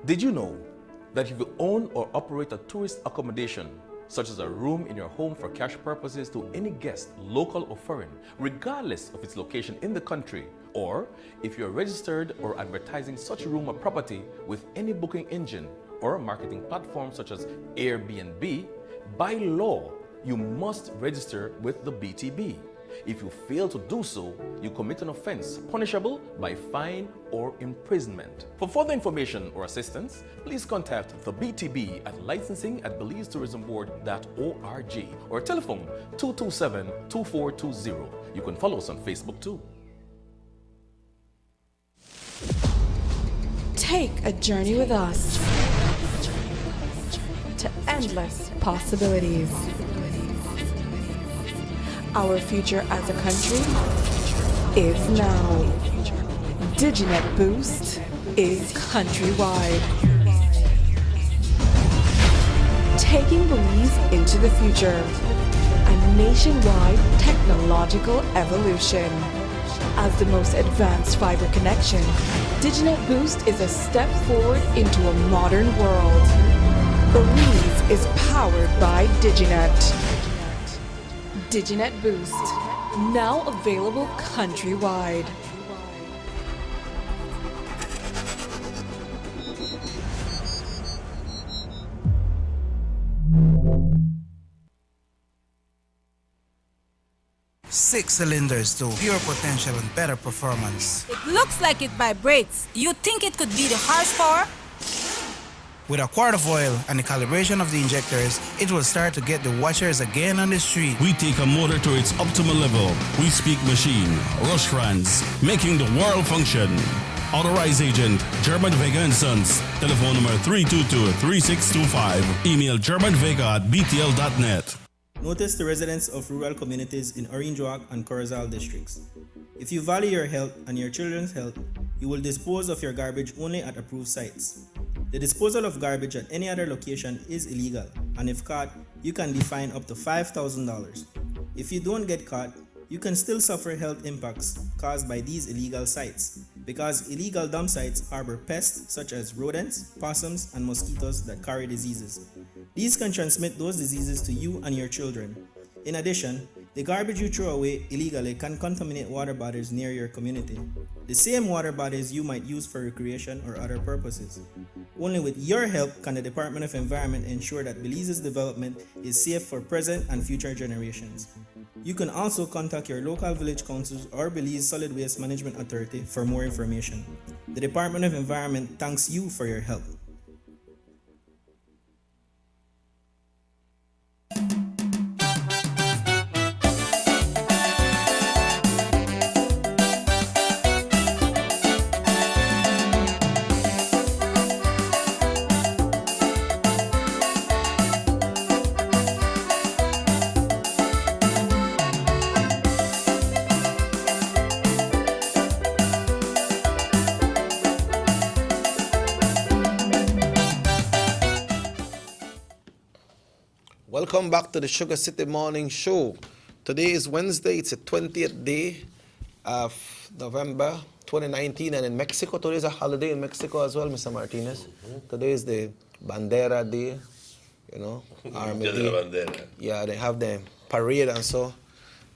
Did you know that if you own or operate a tourist accommodation, such as a room in your home for cash purposes to any guest, local or foreign, regardless of its location in the country, or if you're registered or advertising such a room or property with any booking engine or marketing platform such as Airbnb, by law, you must register with the BTB. If you fail to do so, you commit an offense punishable by fine or imprisonment. For further information or assistance, please contact the BTB at licensing@belizetourismboard.org or telephone 227-2420. You can follow us on Facebook too. Take a journey with us to endless possibilities. Our future as a country is now. Diginet Boost is countrywide. Taking Belize into the future. A nationwide technological evolution. As the most advanced fiber connection, Diginet Boost is a step forward into a modern world. Belize is powered by Diginet. Diginet Boost, now available countrywide. Six cylinders to pure potential and better performance. It looks like it vibrates. You think it could be the horsepower? With a quart of oil and the calibration of the injectors, it will start to get the watchers again on the street. We take a motor to its optimal level. We speak machine. Rush France, making the world function. Authorized agent, German Vega and Sons. Telephone number 322-3625. Email germanvega@btl.net. Notice the residents of rural communities in Orange Walk and Corozal districts. If you value your health and your children's health, you will dispose of your garbage only at approved sites. The disposal of garbage at any other location is illegal, and if caught, you can be fined up to $5,000. If you don't get caught, you can still suffer health impacts caused by these illegal sites, because illegal dump sites harbor pests such as rodents, possums, and mosquitoes that carry diseases. These can transmit those diseases to you and your children. In addition, the garbage you throw away illegally can contaminate water bodies near your community. The same water bodies you might use for recreation or other purposes. Only with your help can the Department of Environment ensure that Belize's development is safe for present and future generations. You can also contact your local village councils or Belize Solid Waste Management Authority for more information. The Department of Environment thanks you for your help. Welcome back to the Sugar City Morning Show. Today is Wednesday. It's the 20th day of November 2019, and in Mexico, today is a holiday in Mexico as well, Mr. Martinez. Today is the Bandera Day, you know, Army Dia de la Day. Bandera. Yeah, they have the parade and so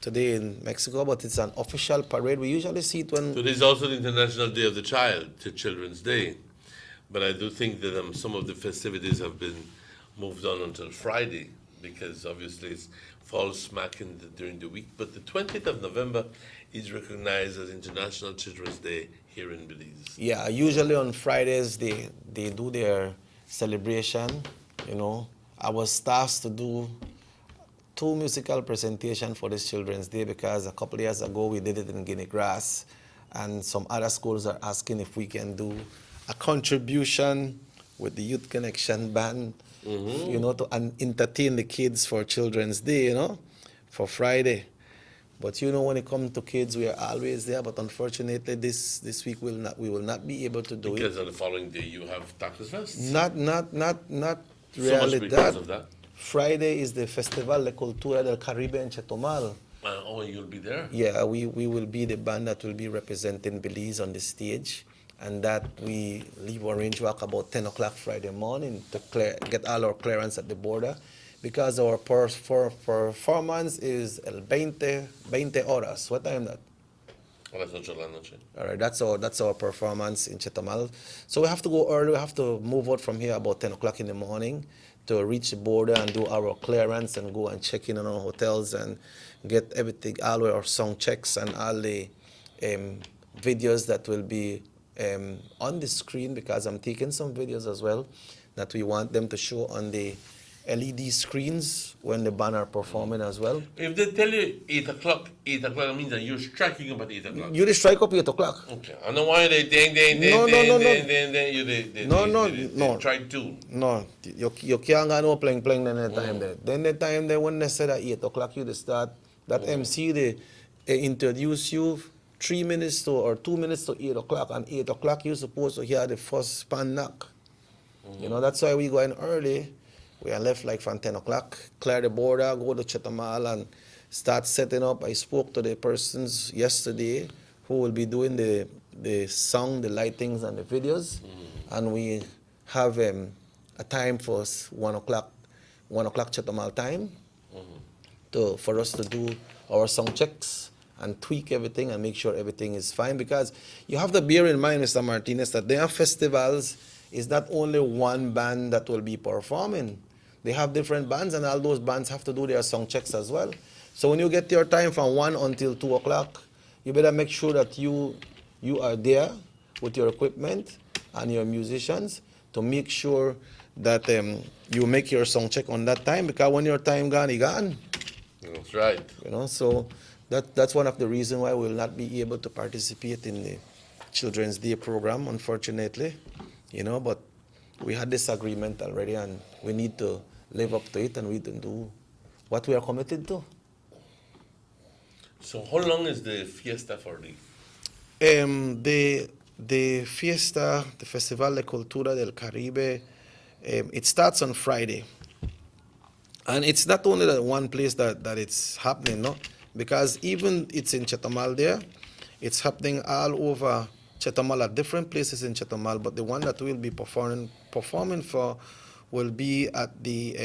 today in Mexico, but it's an official parade. We usually see it when... Today is also the International Day of the Child, the Children's Day. But I do think that some of the festivities have been moved on until Friday, because obviously it falls smack during the week. But the 20th of November is recognized as International Children's Day here in Belize. Yeah, usually on Fridays they do their celebration, you know. I was tasked to do 2 musical presentations for this Children's Day because a couple of years ago we did it in Guinea Grass, and some other schools are asking if we can do a contribution with the Youth Connection Band, you know, to entertain the kids for Children's Day, you know, for Friday. But you know, when it comes to kids, we are always there. But unfortunately, this week we will not be able to do Because it. on the following day you have Tacos Fest. Not So really much because of that. Friday is the Festival de Cultura del Caribe in Chetumal. Oh, you'll be there? Yeah, we will be the band that will be representing Belize on the stage. And that we leave Orange Walk about 10 o'clock Friday morning to get all our clearance at the border, because our performance is el 20 horas. What time that? A las 8 de la noche. All right, that's our performance in Chetumal. So we have to go early. We have to move out from here about 10 o'clock in the morning to reach the border and do our clearance and go and check in on our hotels and get everything, all our song checks and all the videos that will be on the screen, because I'm taking some videos as well that we want them to show on the LED screens when the band are performing as well. If they tell you 8 o'clock means that you're striking up at 8 o'clock. You just strike up 8 o'clock. Okay. I know why they ding. No. They try to. No, you can't go no playing then the time there. Then the time there when they said at 8 o'clock you start, that MC they introduce you 3 minutes to or 2 minutes to 8 o'clock, and 8 o'clock you're supposed to hear the first span knock. You know, that's why we go in early. We are left like from 10 o'clock, clear the border, go to Chetumal and start setting up. I spoke to the persons yesterday who will be doing the song, the lightings and the videos. And we have a time for 1 o'clock Chetumal time for us to do our song checks and tweak everything and make sure everything is fine. Because you have to bear in mind, Mr. Martinez, that their festivals is not only one band that will be performing. They have different bands, and all those bands have to do their song checks as well. So when you get your time from 1 until 2 o'clock, you better make sure that you are there with your equipment and your musicians to make sure that you make your song check on that time, because when your time gone, it's gone. That's right. You know, so that's one of the reasons why we will not be able to participate in the Children's Day program, unfortunately. You know, but we had this agreement already, and we need to live up to it, and we can do what we are committed to. So how long is the fiesta for the? The fiesta, the Festival de Cultura del Caribe, it starts on Friday. And it's not only that one place that it's happening, no? Because even it's in Chetumal there, it's happening all over Chetumal, at different places in Chetumal, but the one that we'll be performing for will be at the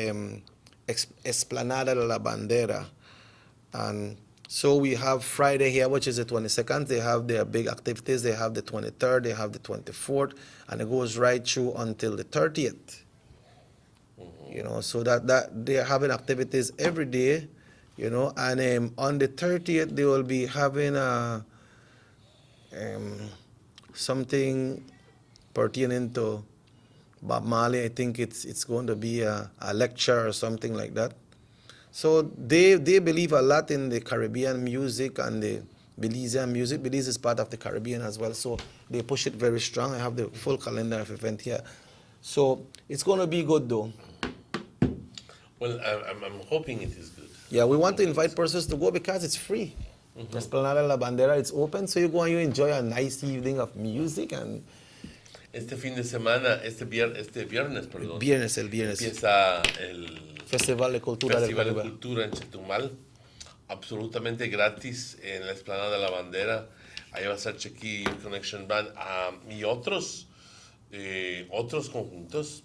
Esplanada de la Bandera. And so we have Friday here, which is the 22nd. They have their big activities. They have the 23rd, they have the 24th, and it goes right through until the 30th. You know, so that they are having activities every day you know. And on the 30th, they will be having something pertaining to Bob Marley. I think it's going to be a lecture or something like that. So they believe a lot in the Caribbean music and the Belizean music. Belize is part of the Caribbean as well, so they push it very strong. I have the full calendar of event here. So it's going to be good though. Well, I'm hoping it is good. Yeah, we want to invite persons to go because it's free. Mm-hmm. Esplanada La Bandera, it's open, so you go and you enjoy a nice evening of music. And este fin de semana, este viernes, perdón. El viernes. Empieza el Festival de Cultura del Festival de Caribe. Cultura en Chetumal, absolutamente gratis en la Esplanada de la Bandera. Ahí va a estar Chequi Connection Band y otros conjuntos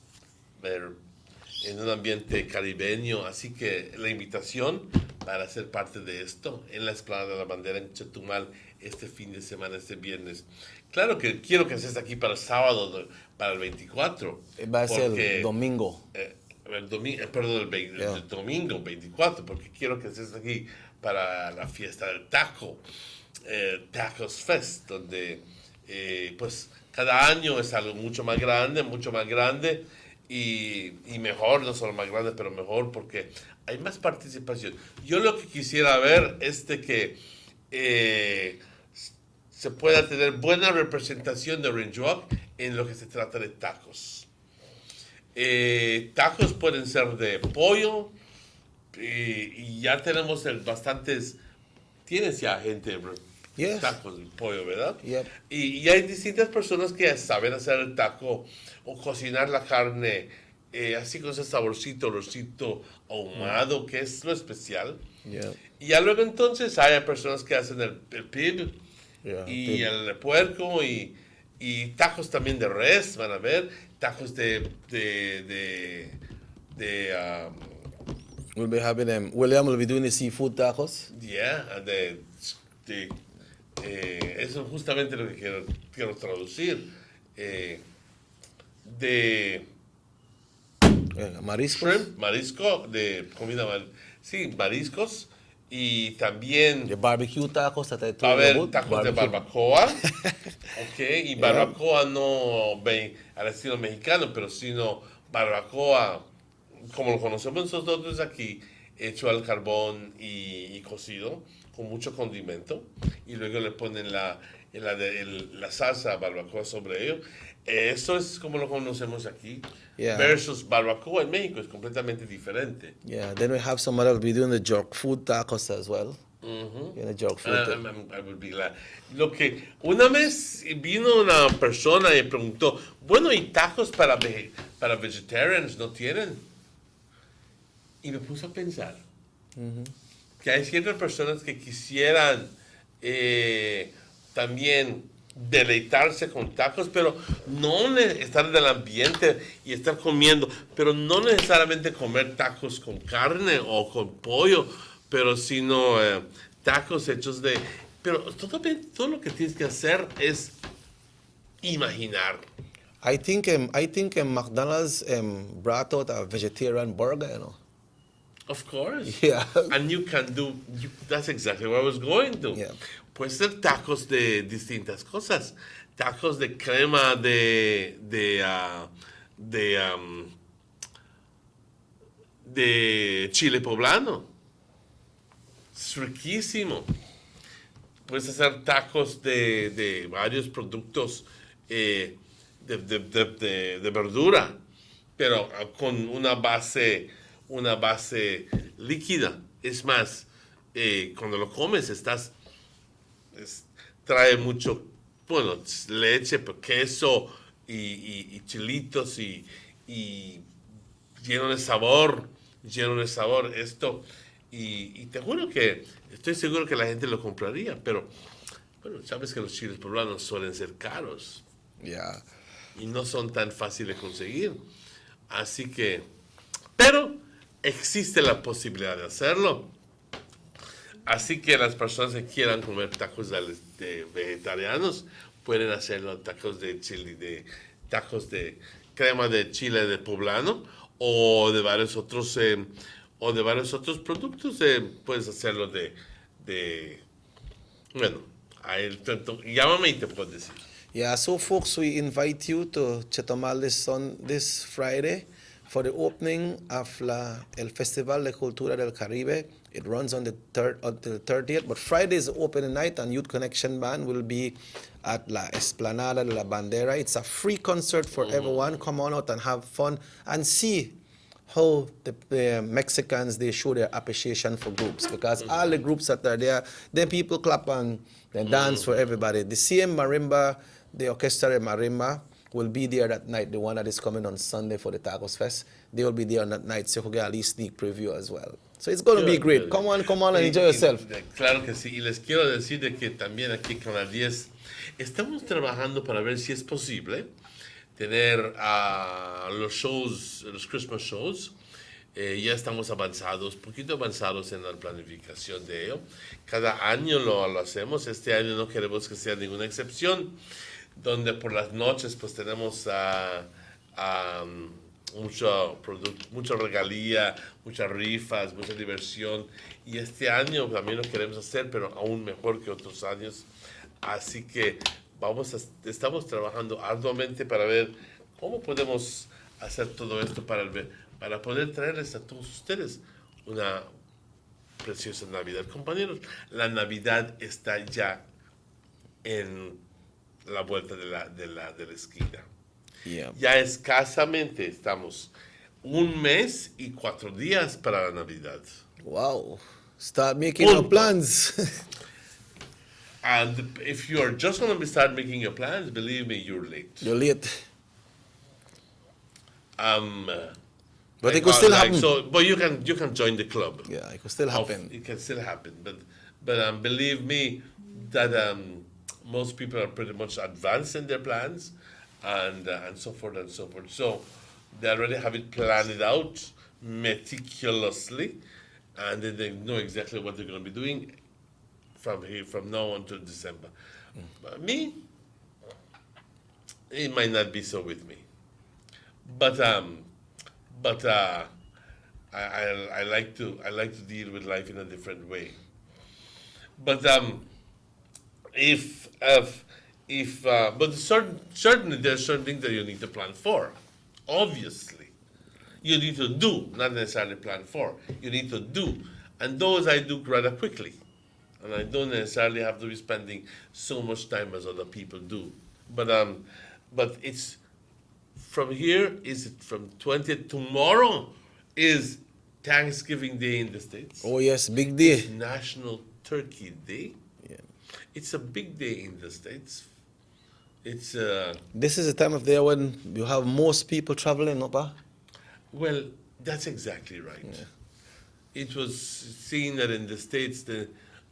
en un ambiente caribeño. Así que la invitación para ser parte de esto en la Esplanada de la Bandera en Chetumal este fin de semana, este viernes. Claro que quiero que estés aquí para el sábado, para el 24. Va a ser el domingo. El domingo 24, porque quiero que estés aquí para la fiesta del taco, Tacos Fest, donde pues cada año es algo mucho más grande y mejor, no solo más grande, pero mejor porque hay más participación. Yo lo que quisiera ver es de que se pueda tener buena representación de Orange Walk en lo que se trata de tacos. Tacos pueden ser de pollo y ya tenemos bastantes, tienes ya gente tacos de pollo, ¿verdad? Yep. Y hay distintas personas que saben hacer el taco o cocinar la carne así con ese saborcito, olorcito ahumado, que es lo especial. Yeah. Y ya luego entonces hay personas que hacen el pib y pib. el puerco y tacos también de res, van a ver, tacos de We'll be having them. William will be doing the seafood tacos. Yeah, eso es justamente lo que quiero traducir. De mariscos. Shrimp, marisco, de comida, mariscos. Y también the barbecue tacos that I told va a haber you about. tacos de barbacoa. Okay, y barbacoa no al estilo mexicano, pero sino barbacoa como lo conocemos nosotros aquí, hecho al carbón y cocido con mucho condimento, y luego le ponen la salsa barbacoa sobre ello. Eso es como lo conocemos aquí. Yeah. Versus barbacoa en México es completamente diferente. Yeah, then we have some other, be doing the jerk food tacos as well. Mm-hmm. Yeah, the jerk food. I would be glad. Lo que una vez vino una persona y preguntó, bueno, ¿y tacos para vegetarians no tienen? Y me puse a pensar que hay ciertas personas que quisieran también deleitarse con tacos, pero no estar en el ambiente y estar comiendo, pero no necesariamente comer tacos con carne o con pollo, pero sino tacos hechos de... Pero todo lo que tienes que hacer es imaginar. I think McDonald's brought out a vegetarian burger, you know. Of course. Yeah. And you can do, that's exactly where I was going to. Yeah. Puede ser tacos de distintas cosas. Tacos de crema de chile poblano. Es riquísimo. Puedes hacer tacos de varios productos de verdura, pero con una base líquida. Es más, cuando lo comes trae mucho, leche, queso y chilitos y lleno de sabor esto. Y te juro que estoy seguro que la gente lo compraría, pero bueno, sabes que los chiles poblanos suelen ser caros. Yeah. Y no son tan fáciles de conseguir. Así que, pero existe la posibilidad de hacerlo. Así que las personas que quieran comer tacos de vegetarianos pueden hacerlo, tacos de chile, tacos de crema de chile de poblano o de varios otros o de varios otros productos, puedes hacerlo bueno, ahí, llámame y te puedo decir. Yeah, so folks, we invite you to Chetumal this Friday for the opening of el Festival de Cultura del Caribe. It runs on the 30th, but Friday is the opening night, and Youth Connection Band will be at La Esplanada de la Bandera. It's a free concert for everyone. Come on out and have fun and see how the Mexicans, they show their appreciation for groups, because all the groups that are there, then people clap and they dance for everybody. The same marimba, the orchestra de marimba, will be there that night, the one that is coming on Sunday for the Tacos Fest. They will be there on that night, so you can get at least sneak preview as well. So it's going to be great. Come on and enjoy yourself. Claro que sí. Y les quiero decir de que también aquí con las 10 estamos trabajando para ver si es posible tener los shows, los Christmas shows. Ya estamos avanzados, poquito avanzados en la planificación de ello. Cada año lo hacemos. Este año no queremos que sea ninguna excepción, donde por las noches pues tenemos mucha regalía, muchas rifas, mucha diversión. Y este año también lo queremos hacer, pero aún mejor que otros años. Así que estamos trabajando arduamente para ver cómo podemos hacer todo esto para poder traerles a todos ustedes una preciosa Navidad. Compañeros, la Navidad está ya en la vuelta de la esquina. Yeah. Ya escasamente estamos 1 mes y 4 días para la Navidad. Wow. Start making your plans. And if you are just going to start making your plans, believe me, you're late. You're late. But it could still happen. But you can join the club. Yeah, it could still happen. It can still happen. But believe me, that most people are pretty much advanced in their plans, and so forth and so forth. So they already have it planned out meticulously, and then they know exactly what they're going to be doing from now until December. But me, it might not be so with me. But I like to deal with life in a different way. But but certainly there are certain things that you need to plan for. Obviously, you need to do, not necessarily plan for. You need to do, and those I do rather quickly, and I don't necessarily have to be spending so much time as other people do. But it's from here. Is it from 20th? Tomorrow is Thanksgiving Day in the States. Oh yes, big day. It's National Turkey Day. Yeah, it's a big day in the States. It's This is the time of year when you have most people traveling, no, pa? Well, that's exactly right. Yeah. It was seen that in the States,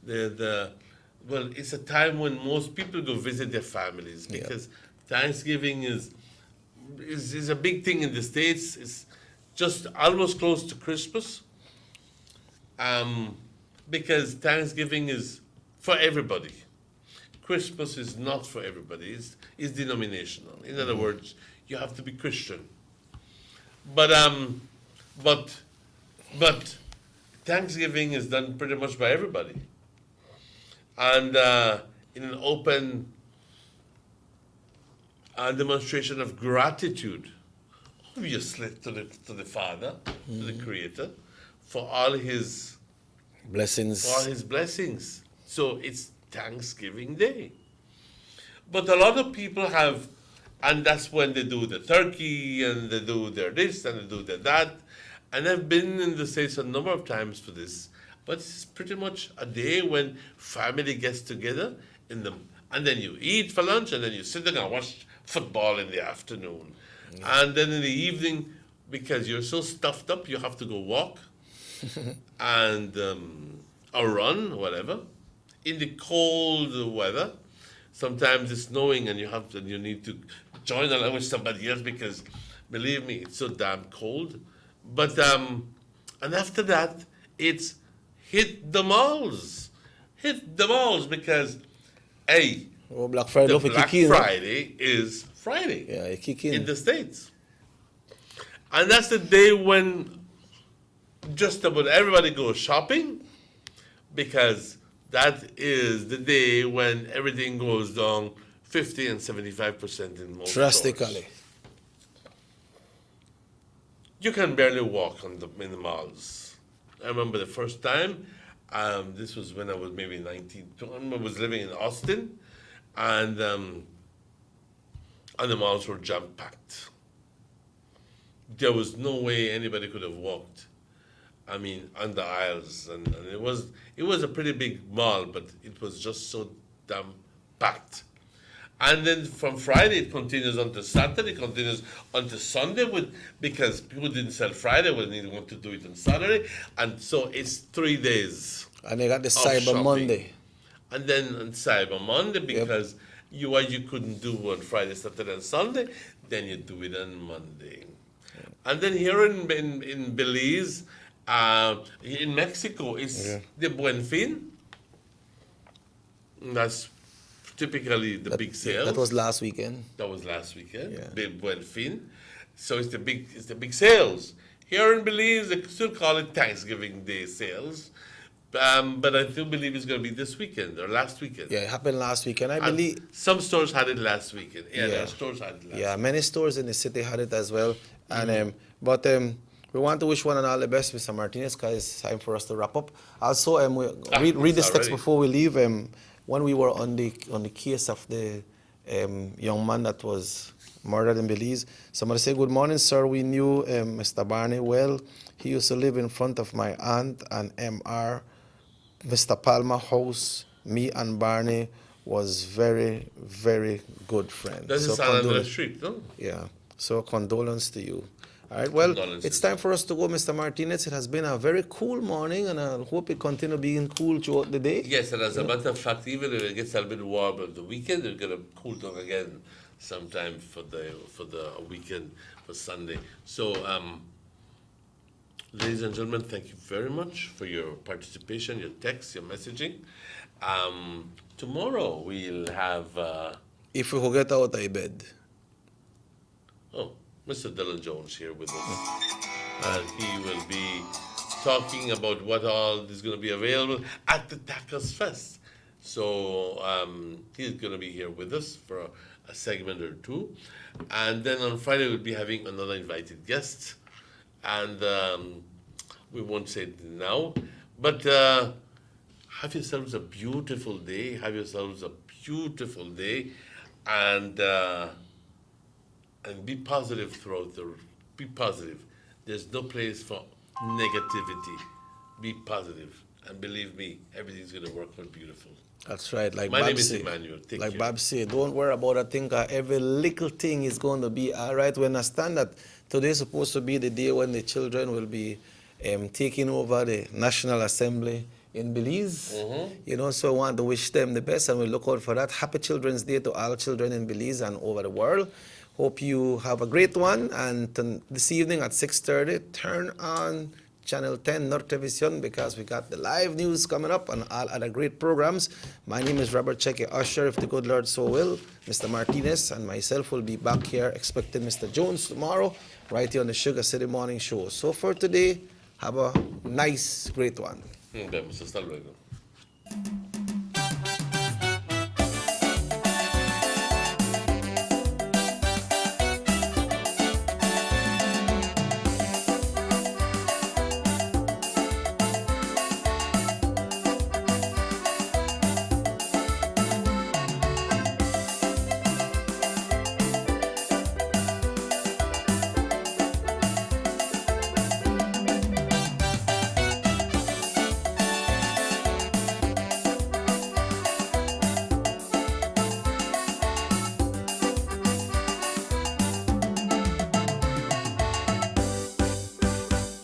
it's a time when most people go visit their families, because Thanksgiving is a big thing in the States. It's just almost close to Christmas, because Thanksgiving is for everybody. Christmas is not for everybody. It's denominational. In other words, you have to be Christian. But Thanksgiving is done pretty much by everybody, and in an open demonstration of gratitude, obviously to the Father, to the Creator, for all His blessings. So it's Thanksgiving Day. But a lot of people have, and that's when they do the turkey, and they do their this, and they do their that. And I've been in the States a number of times for this, but it's pretty much a day when family gets together and then you eat for lunch, and then you sit down and watch football in the afternoon. Yeah. And then in the evening, because you're so stuffed up, you have to go walk and or run, whatever, in the cold weather. Sometimes it's snowing, and you need to join along with somebody else, because believe me, it's so damn cold. But and after that, it's hit the malls, because Black Friday, Black Friday is Friday. Yeah, it kick in the States, and that's the day when just about everybody goes shopping because that is the day when everything goes down 50 and 75% in most Drastically. stores. You can barely walk in the malls. I remember the first time, this was when I was maybe 19, I was living in Austin, and the malls were jam-packed. There was no way anybody could have walked, I mean, on the aisles. And it was a pretty big mall, but it was just so damn packed. And then from Friday, it continues on to Saturday, continues on to Sunday, because people didn't sell Friday, well, they want to do it on Saturday. And so it's 3 days. And they got the of Cyber shopping. Monday. And then on Cyber Monday, because what you couldn't do on Friday, Saturday, and Sunday, then you do it on Monday. And then here in Belize, in Mexico, it's the Buen Fin. That's typically the big sale. That was last weekend. That was last weekend. The Buen Fin. So it's the big sales. Here in Belize, they still call it Thanksgiving Day sales. But I still believe it's going to be this weekend or last weekend. Yeah, it happened last weekend. I believe some stores had it last weekend. There are stores had it last weekend. many stores in the city had it as well. And but we want to wish one and all the best, Mr. Martinez, because it's time for us to wrap up. Also, read this text before we leave. When we were on the case of the young man that was murdered in Belize, somebody said, "Good morning, sir. We knew Mr. Barney well. He used to live in front of my aunt and Mr. Palmer house. Me and Barney was very, very good friends." That's so in San Andreas Street, no? Yeah. So condolence to you. All right. Well, it's time for us to go, Mr. Martinez. It has been a very cool morning, and I hope it continue being cool throughout the day. Yes, and as a matter of fact, even if it gets a little bit warmer on the weekend, it's going to cool down again sometime for the weekend, for Sunday. So, ladies and gentlemen, thank you very much for your participation, your texts, your messaging. Tomorrow we'll have... if we could get out of bed. Mr. Dylan Jones here with us. And he will be talking about what all is going to be available at the Tacos Fest. So he's going to be here with us for a segment or two. And then on Friday we'll be having another invited guest. And we won't say it now. But have yourselves a beautiful day. Have yourselves a beautiful day. And be positive throughout be positive. There's no place for negativity. Be positive. And believe me, everything's going to work out beautiful. That's right. Like My Bob name is said, Emmanuel. Take like care. Bob said, don't worry about a thing. Every little thing is going to be all right. We understand that today is supposed to be the day when the children will be taking over the National Assembly in Belize. So I want to wish them the best, and we look out for that. Happy Children's Day to all children in Belize and over the world. Hope you have a great one. And this evening at 6:30, turn on Channel 10 Nortevision, because we got the live news coming up and all other great programs. My name is Robert Cheque Usher, if the good Lord so will. Mr. Martinez and myself will be back here expecting Mr. Jones tomorrow, right here on the Sugar City Morning Show. So for today, have a nice, great one. Vemos, hasta luego.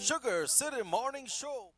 Sugar City Morning Show.